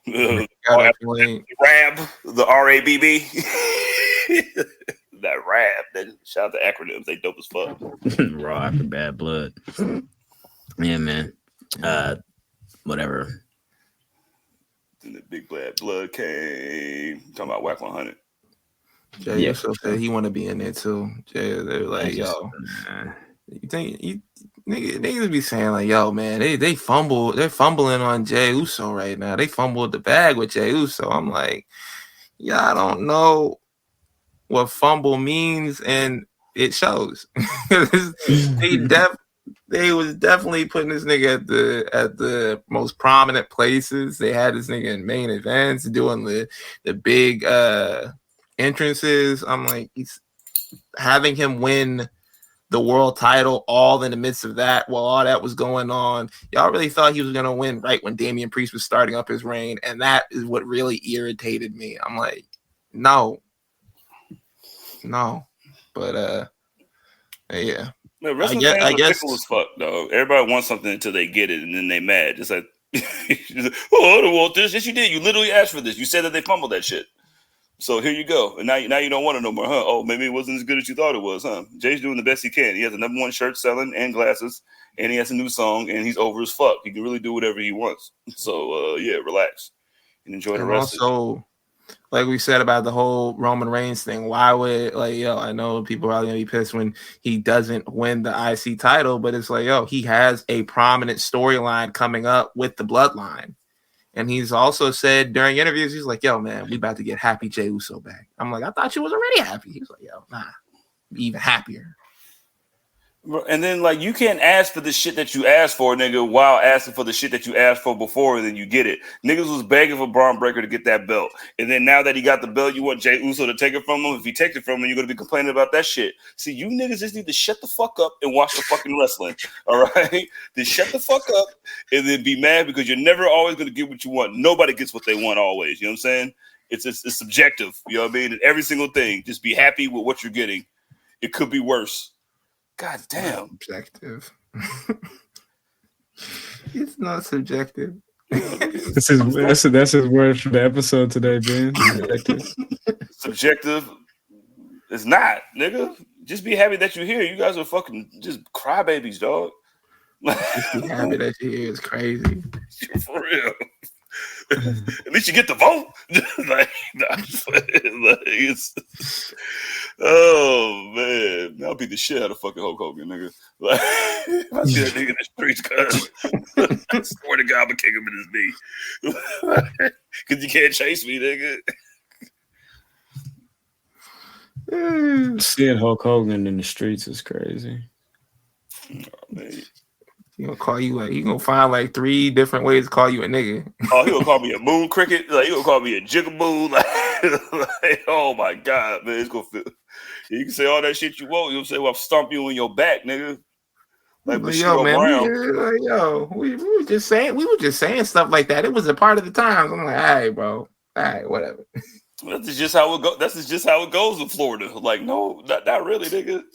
Rab, the RABB. That Rab. Shout out to acronyms. They dope as fuck. Raw after Bad Blood. Yeah, man. Whatever. Then the big Bad Blood came. Talking about Whack 100. Jay Uso said he want to be in there too. Jay, they're like, yo, you think niggas be saying like, yo, man, they fumble, they're fumbling on Jay Uso right now. They fumbled the bag with Jay Uso. I'm like, yeah, I don't know what fumble means, and it shows. They was definitely putting this nigga at the most prominent places. They had this nigga in main events, doing the big entrances. I'm like, he's having him win the world title all in the midst of that while all that was going on. Y'all really thought he was gonna win right when Damian Priest was starting up his reign, and that is what really irritated me. I'm like, no, but yeah. Man, wrestling fans are fickle as fuck, though. Everybody wants something until they get it, and then they mad. It's like, oh, I don't want this. Yes, you did. You literally asked for this. You said that they fumbled that shit. So here you go. And now you don't want it no more, huh? Oh, maybe it wasn't as good as you thought it was, huh? Jay's doing the best he can. He has a #1 shirt selling and glasses, and he has a new song, and he's over as fuck. He can really do whatever he wants. So, yeah, relax and enjoy the rest of it. Also, like we said about the whole Roman Reigns thing, why would, like, yo, I know people are probably going to be pissed when he doesn't win the IC title, but it's like, yo, he has a prominent storyline coming up with the bloodline. And he's also said during interviews, he's like, yo, man, we about to get happy Jey Uso back. I'm like, I thought you was already happy. He's like, yo, nah, be even happier. And then, like, you can't ask for the shit that you asked for, nigga, while asking for the shit that you asked for before, and then you get it. Niggas was begging for Braun Breaker to get that belt. And then now that he got the belt, you want Jey Uso to take it from him. If he takes it from him, you're going to be complaining about that shit. See, you niggas just need to shut the fuck up and watch the fucking wrestling, all right? Then shut the fuck up and then be mad because you're never always going to get what you want. Nobody gets what they want always, you know what I'm saying? It's subjective, you know what I mean? And every single thing, just be happy with what you're getting. It could be worse. God damn. Subjective. It's not subjective. That's his word for the episode today, Ben. Subjective is not, nigga. Just be happy that you're here. You guys are fucking just crybabies, dog. Just be happy that you're here. It's crazy. For real. At least you get the vote. Oh man, I'll beat the shit out of fucking Hulk Hogan, nigga. Like, if I see that nigga in the streets, cuz I swear to God, I'm gonna kick him in his knee. Cause you can't chase me, nigga. Seeing Hulk Hogan in the streets is crazy. Oh, man. He gonna call you like, he gonna find like 3 different ways to call you a nigga. Oh, he gonna call me a moon cricket. Like, he gonna call me a jigaboo. Like, oh my God, man, it's gonna feel. You can say all that shit you want. You'll say, "Well, I'll stomp you in your back, nigga." Like, but yo, man, we were just saying stuff like that. It was a part of the times. I'm like, all right, bro, all right, whatever. That's just how it goes. That's just how it goes in Florida. Like, no, not really, nigga.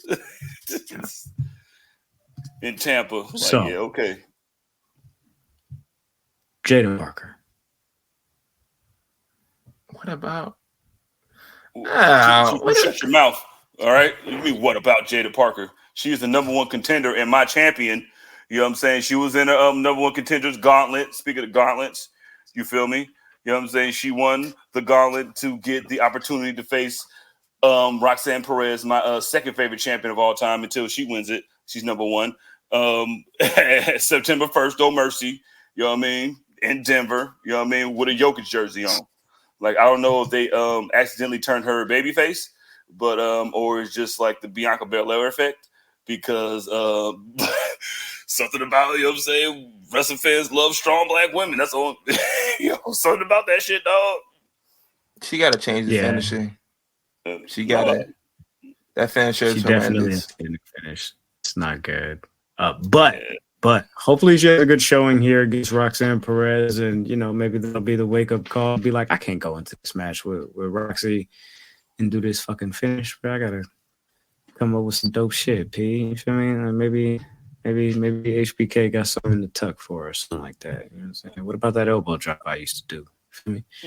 In Tampa, like, so, yeah, okay. Jada Parker. What about? Shut your mouth. All right. You mean what about Jada Parker? She is the #1 contender and my champion. You know what I'm saying? She was in a #1 contenders gauntlet. Speaking of gauntlets, you feel me? You know what I'm saying? She won the gauntlet to get the opportunity to face Roxanne Perez, my second favorite champion of all time, until she wins it. She's #1. September 1st, No Mercy, you know what I mean, in Denver, you know what I mean, with a Jokic jersey on. Like, I don't know if they accidentally turned her babyface, but or it's just like the Bianca Belair effect. because something about, you know what I'm saying, wrestling fans love strong black women. That's all. Something about that shit, dog. She got to change the finisher. She got to. That finisher is definitely horrendous. has to finish. It's not good. But hopefully she has a good showing here against Roxanne Perez, and maybe that'll be the wake up call. Be like, I can't go into this match with Roxy and do this fucking finish, but I gotta come up with some dope shit. P, you feel me? Maybe HBK got something in the tuck for her, something like that. You know what I'm saying? What about that elbow drop I used to do?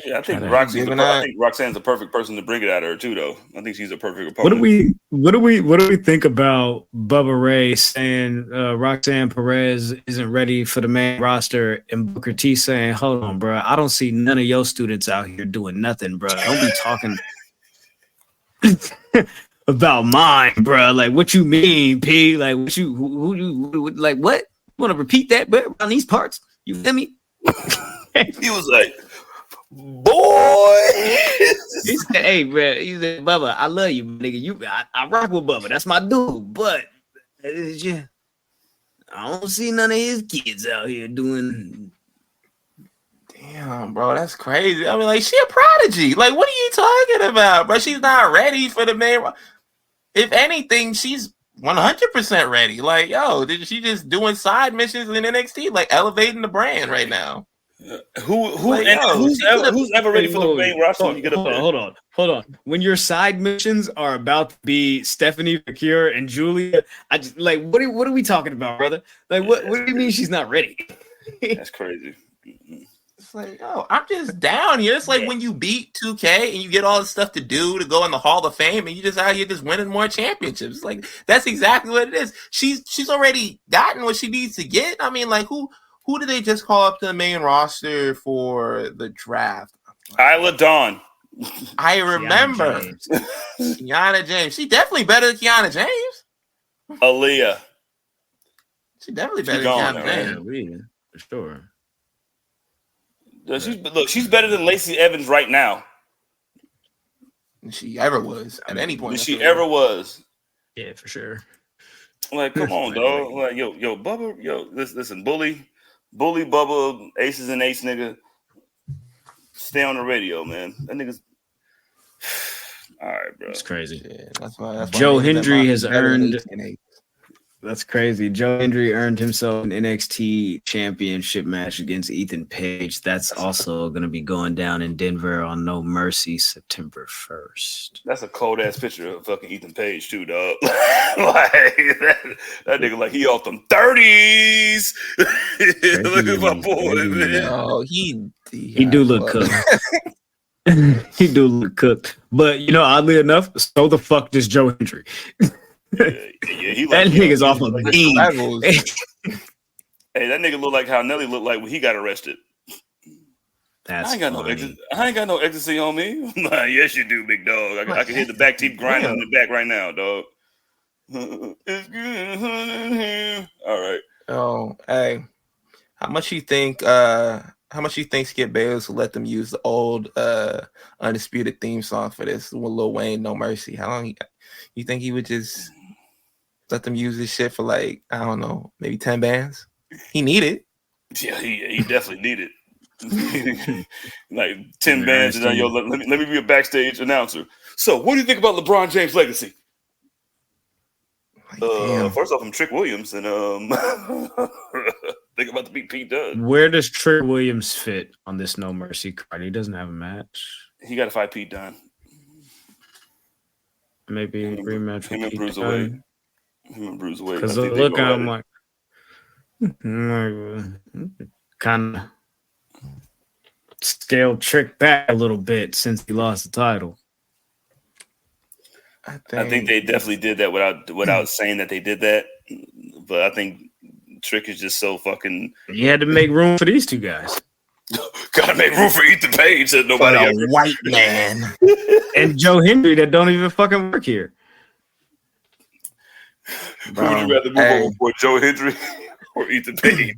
Yeah, I think Roxanne's the perfect person to bring it at her too, though. I think she's a perfect opponent. What do we think about Bubba Ray saying Roxanne Perez isn't ready for the main roster, and Booker T saying, "Hold on, bro, I don't see none of your students out here doing nothing, bro. Don't be talking about mine, bro. Like, what you mean, P? Like, what you like? What? You want to repeat that, bro, around these parts? You feel me?" He was like, boy. He said, "Hey, bro," he said, "Bubba, I love you, nigga. I rock with Bubba. That's my dude. But I don't see none of his kids out here doing." Damn, bro, that's crazy. I mean, like, she a prodigy. Like, what are you talking about, bro? She's not ready for the main. If anything, she's 100% ready. Like, yo, she just doing side missions in NXT, like elevating the brand right now. Who's ever ready for the main roster when you get up there? Hold on. When your side missions are about to be Stephanie McCure and Julia, I just like what are we talking about, brother? Like what do you mean she's not ready? That's crazy. It's like, oh, I'm just down here. It's like when you beat 2K and you get all the stuff to do to go in the Hall of Fame and you just out here just winning more championships. Like, that's exactly what it is. She's already gotten what she needs to get. I mean, like, who did they just call up to the main roster for the draft? Isla Dawn. I remember. Kiana James. She's definitely better than Kiana James. Aaliyah. She's definitely better than Kiana James. Aaliyah, for sure. She's better than Lacey Evans right now. She ever was at any point. She ever was. Yeah, for sure. Like, come on, dog. Like, yo, Bubba, listen, bully, Bubba, Aces and Ace, nigga. Stay on the radio, man. That nigga's all right, bro. It's crazy. Yeah, that's why Joe Hendry has earned. That's crazy. Joe Hendry earned himself an NXT championship match against Ethan Page. That's also going to be going down in Denver on No Mercy September 1st. That's a cold ass picture of fucking Ethan Page too, dog. Like that nigga, like he off them 30s. Look at my boy, man. Oh, he do look cooked. He do look cooked. But oddly enough, so the fuck does Joe Hendry. He that nigga's off of D. Hey, that nigga look like how Nelly looked like when he got arrested. That's I ain't got no ecstasy on me. Like, yes, you do, big dog. I can hear the back teeth grinding in the back right now, dog. It's good. All right. Oh, hey, how much you think Skip Bayless will let them use the old Undisputed theme song for this with Lil Wayne, No Mercy? How long you think he would just let them use this shit for, like, I don't know, maybe 10 bands? He need it. Yeah, he definitely need it. Like 10 bands, and then let me be a backstage announcer. So, what do you think about LeBron James' legacy? First off, I'm Trick Williams, and think about to beat Pete Dunne. Where does Trick Williams fit on this No Mercy card? He doesn't have a match. He got to fight Pete Dunne. Maybe a rematch him and Bruce Wayne. Him and Bruce Wayne. Because look, I'm like, kind of scaled Trick back a little bit since he lost the title. I think they definitely did that without saying that they did that. But I think Trick is just so fucking. He had to make room for these two guys. Gotta make room for Ethan Page. Said nobody else. White man. And Joe Hendry that don't even fucking work here. Who would you rather move over for, Joe Hendry or Ethan Page?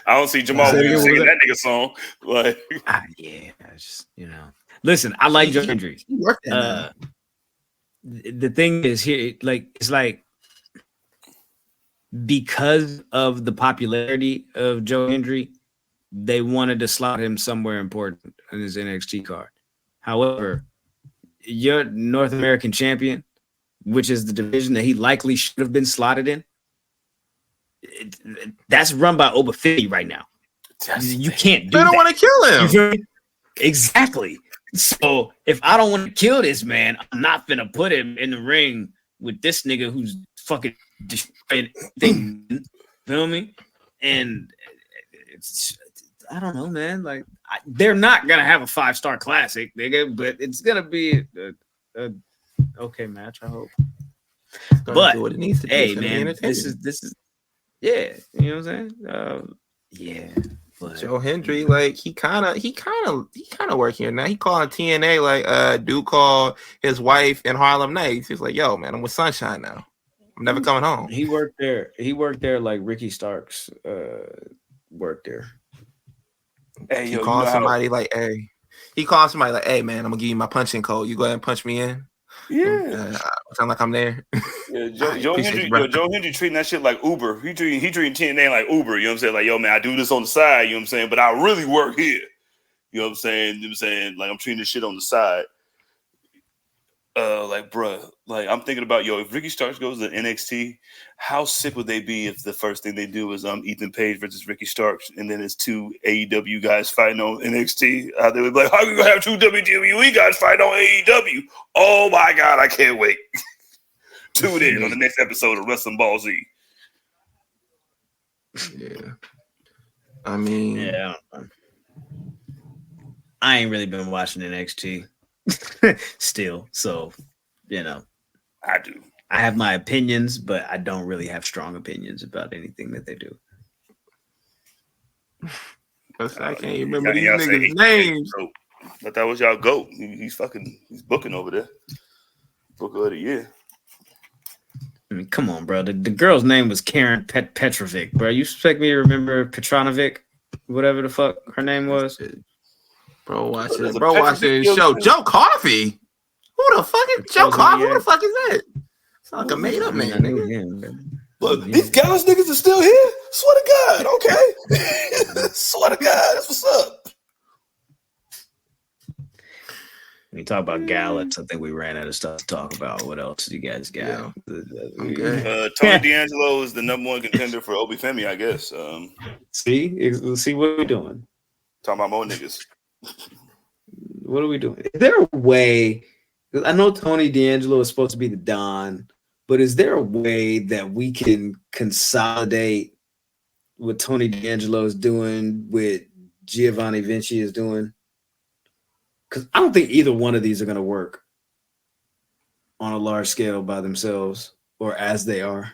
I don't see Jamal Williams singing that nigga song. Like, yeah, just Listen, I like Joe Hendry. He worked that. The thing is here, like, it's like because of the popularity of Joe Hendry, they wanted to slot him somewhere important in his NXT card. However, your North American champion, which is the division that he likely should have been slotted in, that's run by Oba Fitty right now. You can't do They don't that. want to kill him. You feel me? Exactly. So if I don't want to kill this man, I'm not gonna put him in the ring with this nigga who's fucking destroying things. Feel me? And it's, I don't know, man. Like they're not gonna have a 5-star classic, nigga, but it's gonna be a okay match. I hope. But do what it needs to do. Hey, man, this is yeah. You know what I'm saying? Yeah. But Joe Hendry, like he kind of work here now. He calling TNA like dude called his wife in Harlem Nights. He's like, yo, man, I'm with Sunshine now. I'm never coming home. He worked there. He worked there like Ricky Starks worked there. Hey, he calling somebody like, hey. He calling somebody like, hey, man, I'm gonna give you my punching code. You go ahead and punch me in. Yeah, sound like I'm there. Yeah, Joe Hendry treating that shit like Uber. He treating TNA like Uber. You know what I'm saying? Like, yo, man, I do this on the side. You know what I'm saying? But I really work here. You know what I'm saying? You know what I'm saying? Like, I'm treating this shit on the side. Like, bruh, like I'm thinking about, yo, if Ricky Starks goes to NXT, how sick would they be if the first thing they do is Ethan Page versus Ricky Starks, and then it's 2 AEW guys fighting on NXT? They would be like, how are you gonna have 2 WWE guys fighting on AEW? Oh my god, I can't wait. Tune in on the next episode of Wrestling Ball Z. Yeah, I mean, yeah, I ain't really been watching NXT. Still, so you know, I do. I have my opinions, but I don't really have strong opinions about anything that they do. I can't remember these niggas' names. But that was y'all GOAT. He's booking over there. Booker of the year. I mean, come on, bro. The girl's name was Karen Petrovic, bro. You expect me to remember Petranovic, whatever the fuck her name was? Bro, watch this show. Joe Coffey? Who the fuck is Joe Coffey? Who the fuck is that? It's like a made up man, nigga. Look, these Dallas niggas are still here? Swear to God, okay? Swear to God, that's what's up. When you talk about Gallants, I think we ran out of stuff to talk about. What else do you guys got? Okay. Tony D'Angelo is the #1 contender for Obafemi, I guess. See what we're doing. Talking about more niggas. What are we doing? Is there a way? I know Tony D'Angelo is supposed to be the Don, but is there a way that we can consolidate what Tony D'Angelo is doing with Giovanni Vinci is doing? Because I don't think either one of these are going to work on a large scale by themselves or as they are.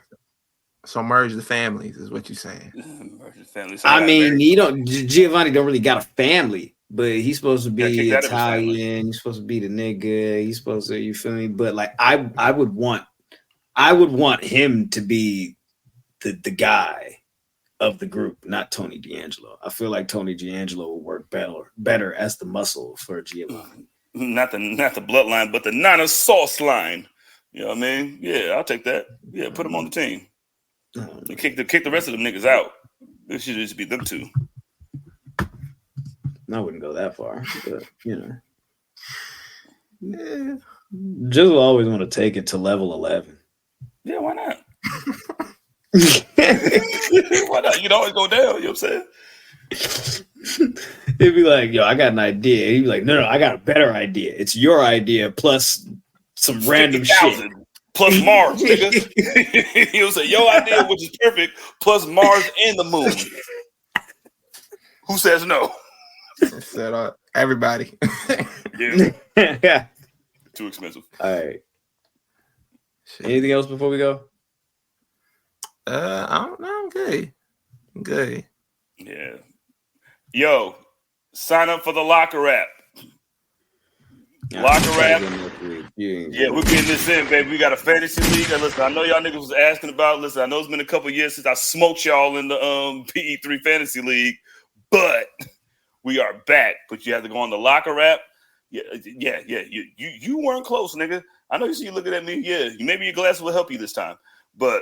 So merge the families is what you're saying. Merge the families. I mean, Giovanni don't really got a family. But he's supposed to be Italian. He's supposed to be the nigga. He's supposed to, you feel me? But like, I would want him to be the guy of the group, not Tony D'Angelo. I feel like Tony D'Angelo will work better as the muscle for Giovanni. Not the bloodline, but the Nana sauce line. You know what I mean? Yeah, I'll take that. Yeah, put him on the team. And kick the rest of them niggas out. It should just be them two. I wouldn't go that far, but you know, Jill will always want to take it to level 11. Yeah, why not? Why not? You can always go down. You know what I'm saying? He'd be like, "Yo, I got an idea." He'd be like, "No, I got a better idea. It's your idea plus some random shit plus Mars." Nigga. He'll say, "Your idea, which is perfect, plus Mars and the moon." Who says no? Set up everybody. Yeah. Too expensive. All right. Anything else before we go? I don't know. I'm good. Yeah. Yo, sign up for the Locker app. Locker app. Yeah, we're getting this in, baby. We got a fantasy league. And listen, I know y'all niggas was asking about. Listen, I know it's been a couple years since I smoked y'all in the PE3 fantasy league, but we are back, but you have to go on the Locker app. Yeah. You weren't close, nigga. I know you see you looking at me. Yeah, maybe your glasses will help you this time, but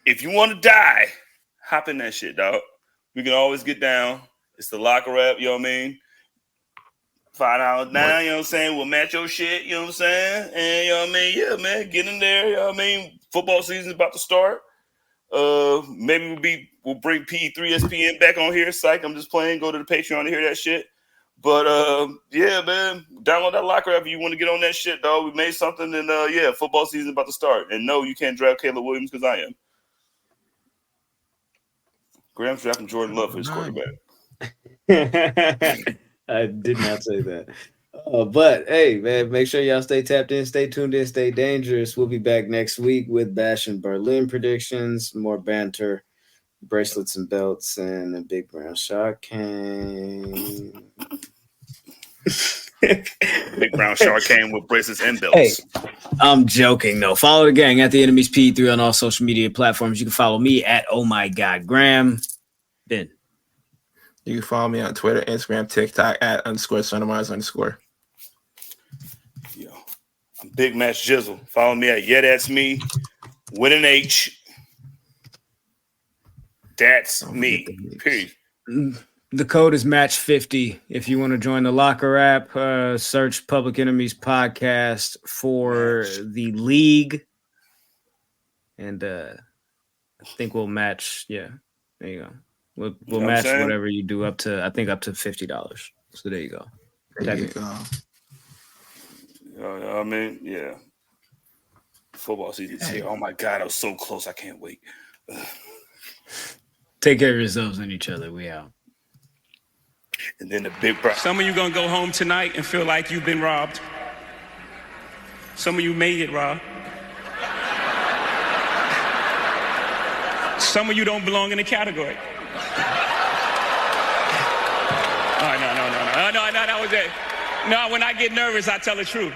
if you want to die, hop in that shit, dog. We can always get down. It's the locker rap, you know what I mean? $5 down, you know what I'm saying? We'll match your shit, you know what I'm saying? And, you know what I mean? Yeah, man, get in there, you know what I mean? Football season's about to start. Maybe we'll bring P3SPN back on here. Psych, I'm just playing. Go to the Patreon to hear that shit. But, yeah, man, download that locker app if you want to get on that shit, dog. We made something, and, yeah, football season's about to start. And no, you can't draft Caleb Williams because I am. Graham's drafting Jordan Love for his quarterback. I did not say that. But hey, man, make sure y'all stay tapped in, stay tuned in, stay dangerous. We'll be back next week with Bash and Berlin predictions, more banter, bracelets and belts, and a big brown shark came. Big brown shark came with bracelets and belts. Hey, I'm joking though. Follow the gang at the Enenmies P3 on all social media platforms. You can follow me at Oh My God Graham. Ben. You can follow me on Twitter, Instagram, TikTok at _Sunrise_. Yo, I'm Big Match Jizzle. Follow me at That's Me with an H. That's me. Period. The code is match 50. If you want to join the locker app, search Public Enemies Podcast for the league. And I think we'll match. Yeah, there you go. We'll You know match what I'm saying? whatever you do up to $50. So there you go. There you go. I mean, yeah. Football season's here. Oh my God, I was so close. I can't wait. Take care of yourselves and each other. We out. And then the big prize. Some of you gonna go home tonight and feel like you've been robbed. Some of you may get robbed. Some of you don't belong in the category. Oh, no, that was it. No, when I get nervous, I tell the truth.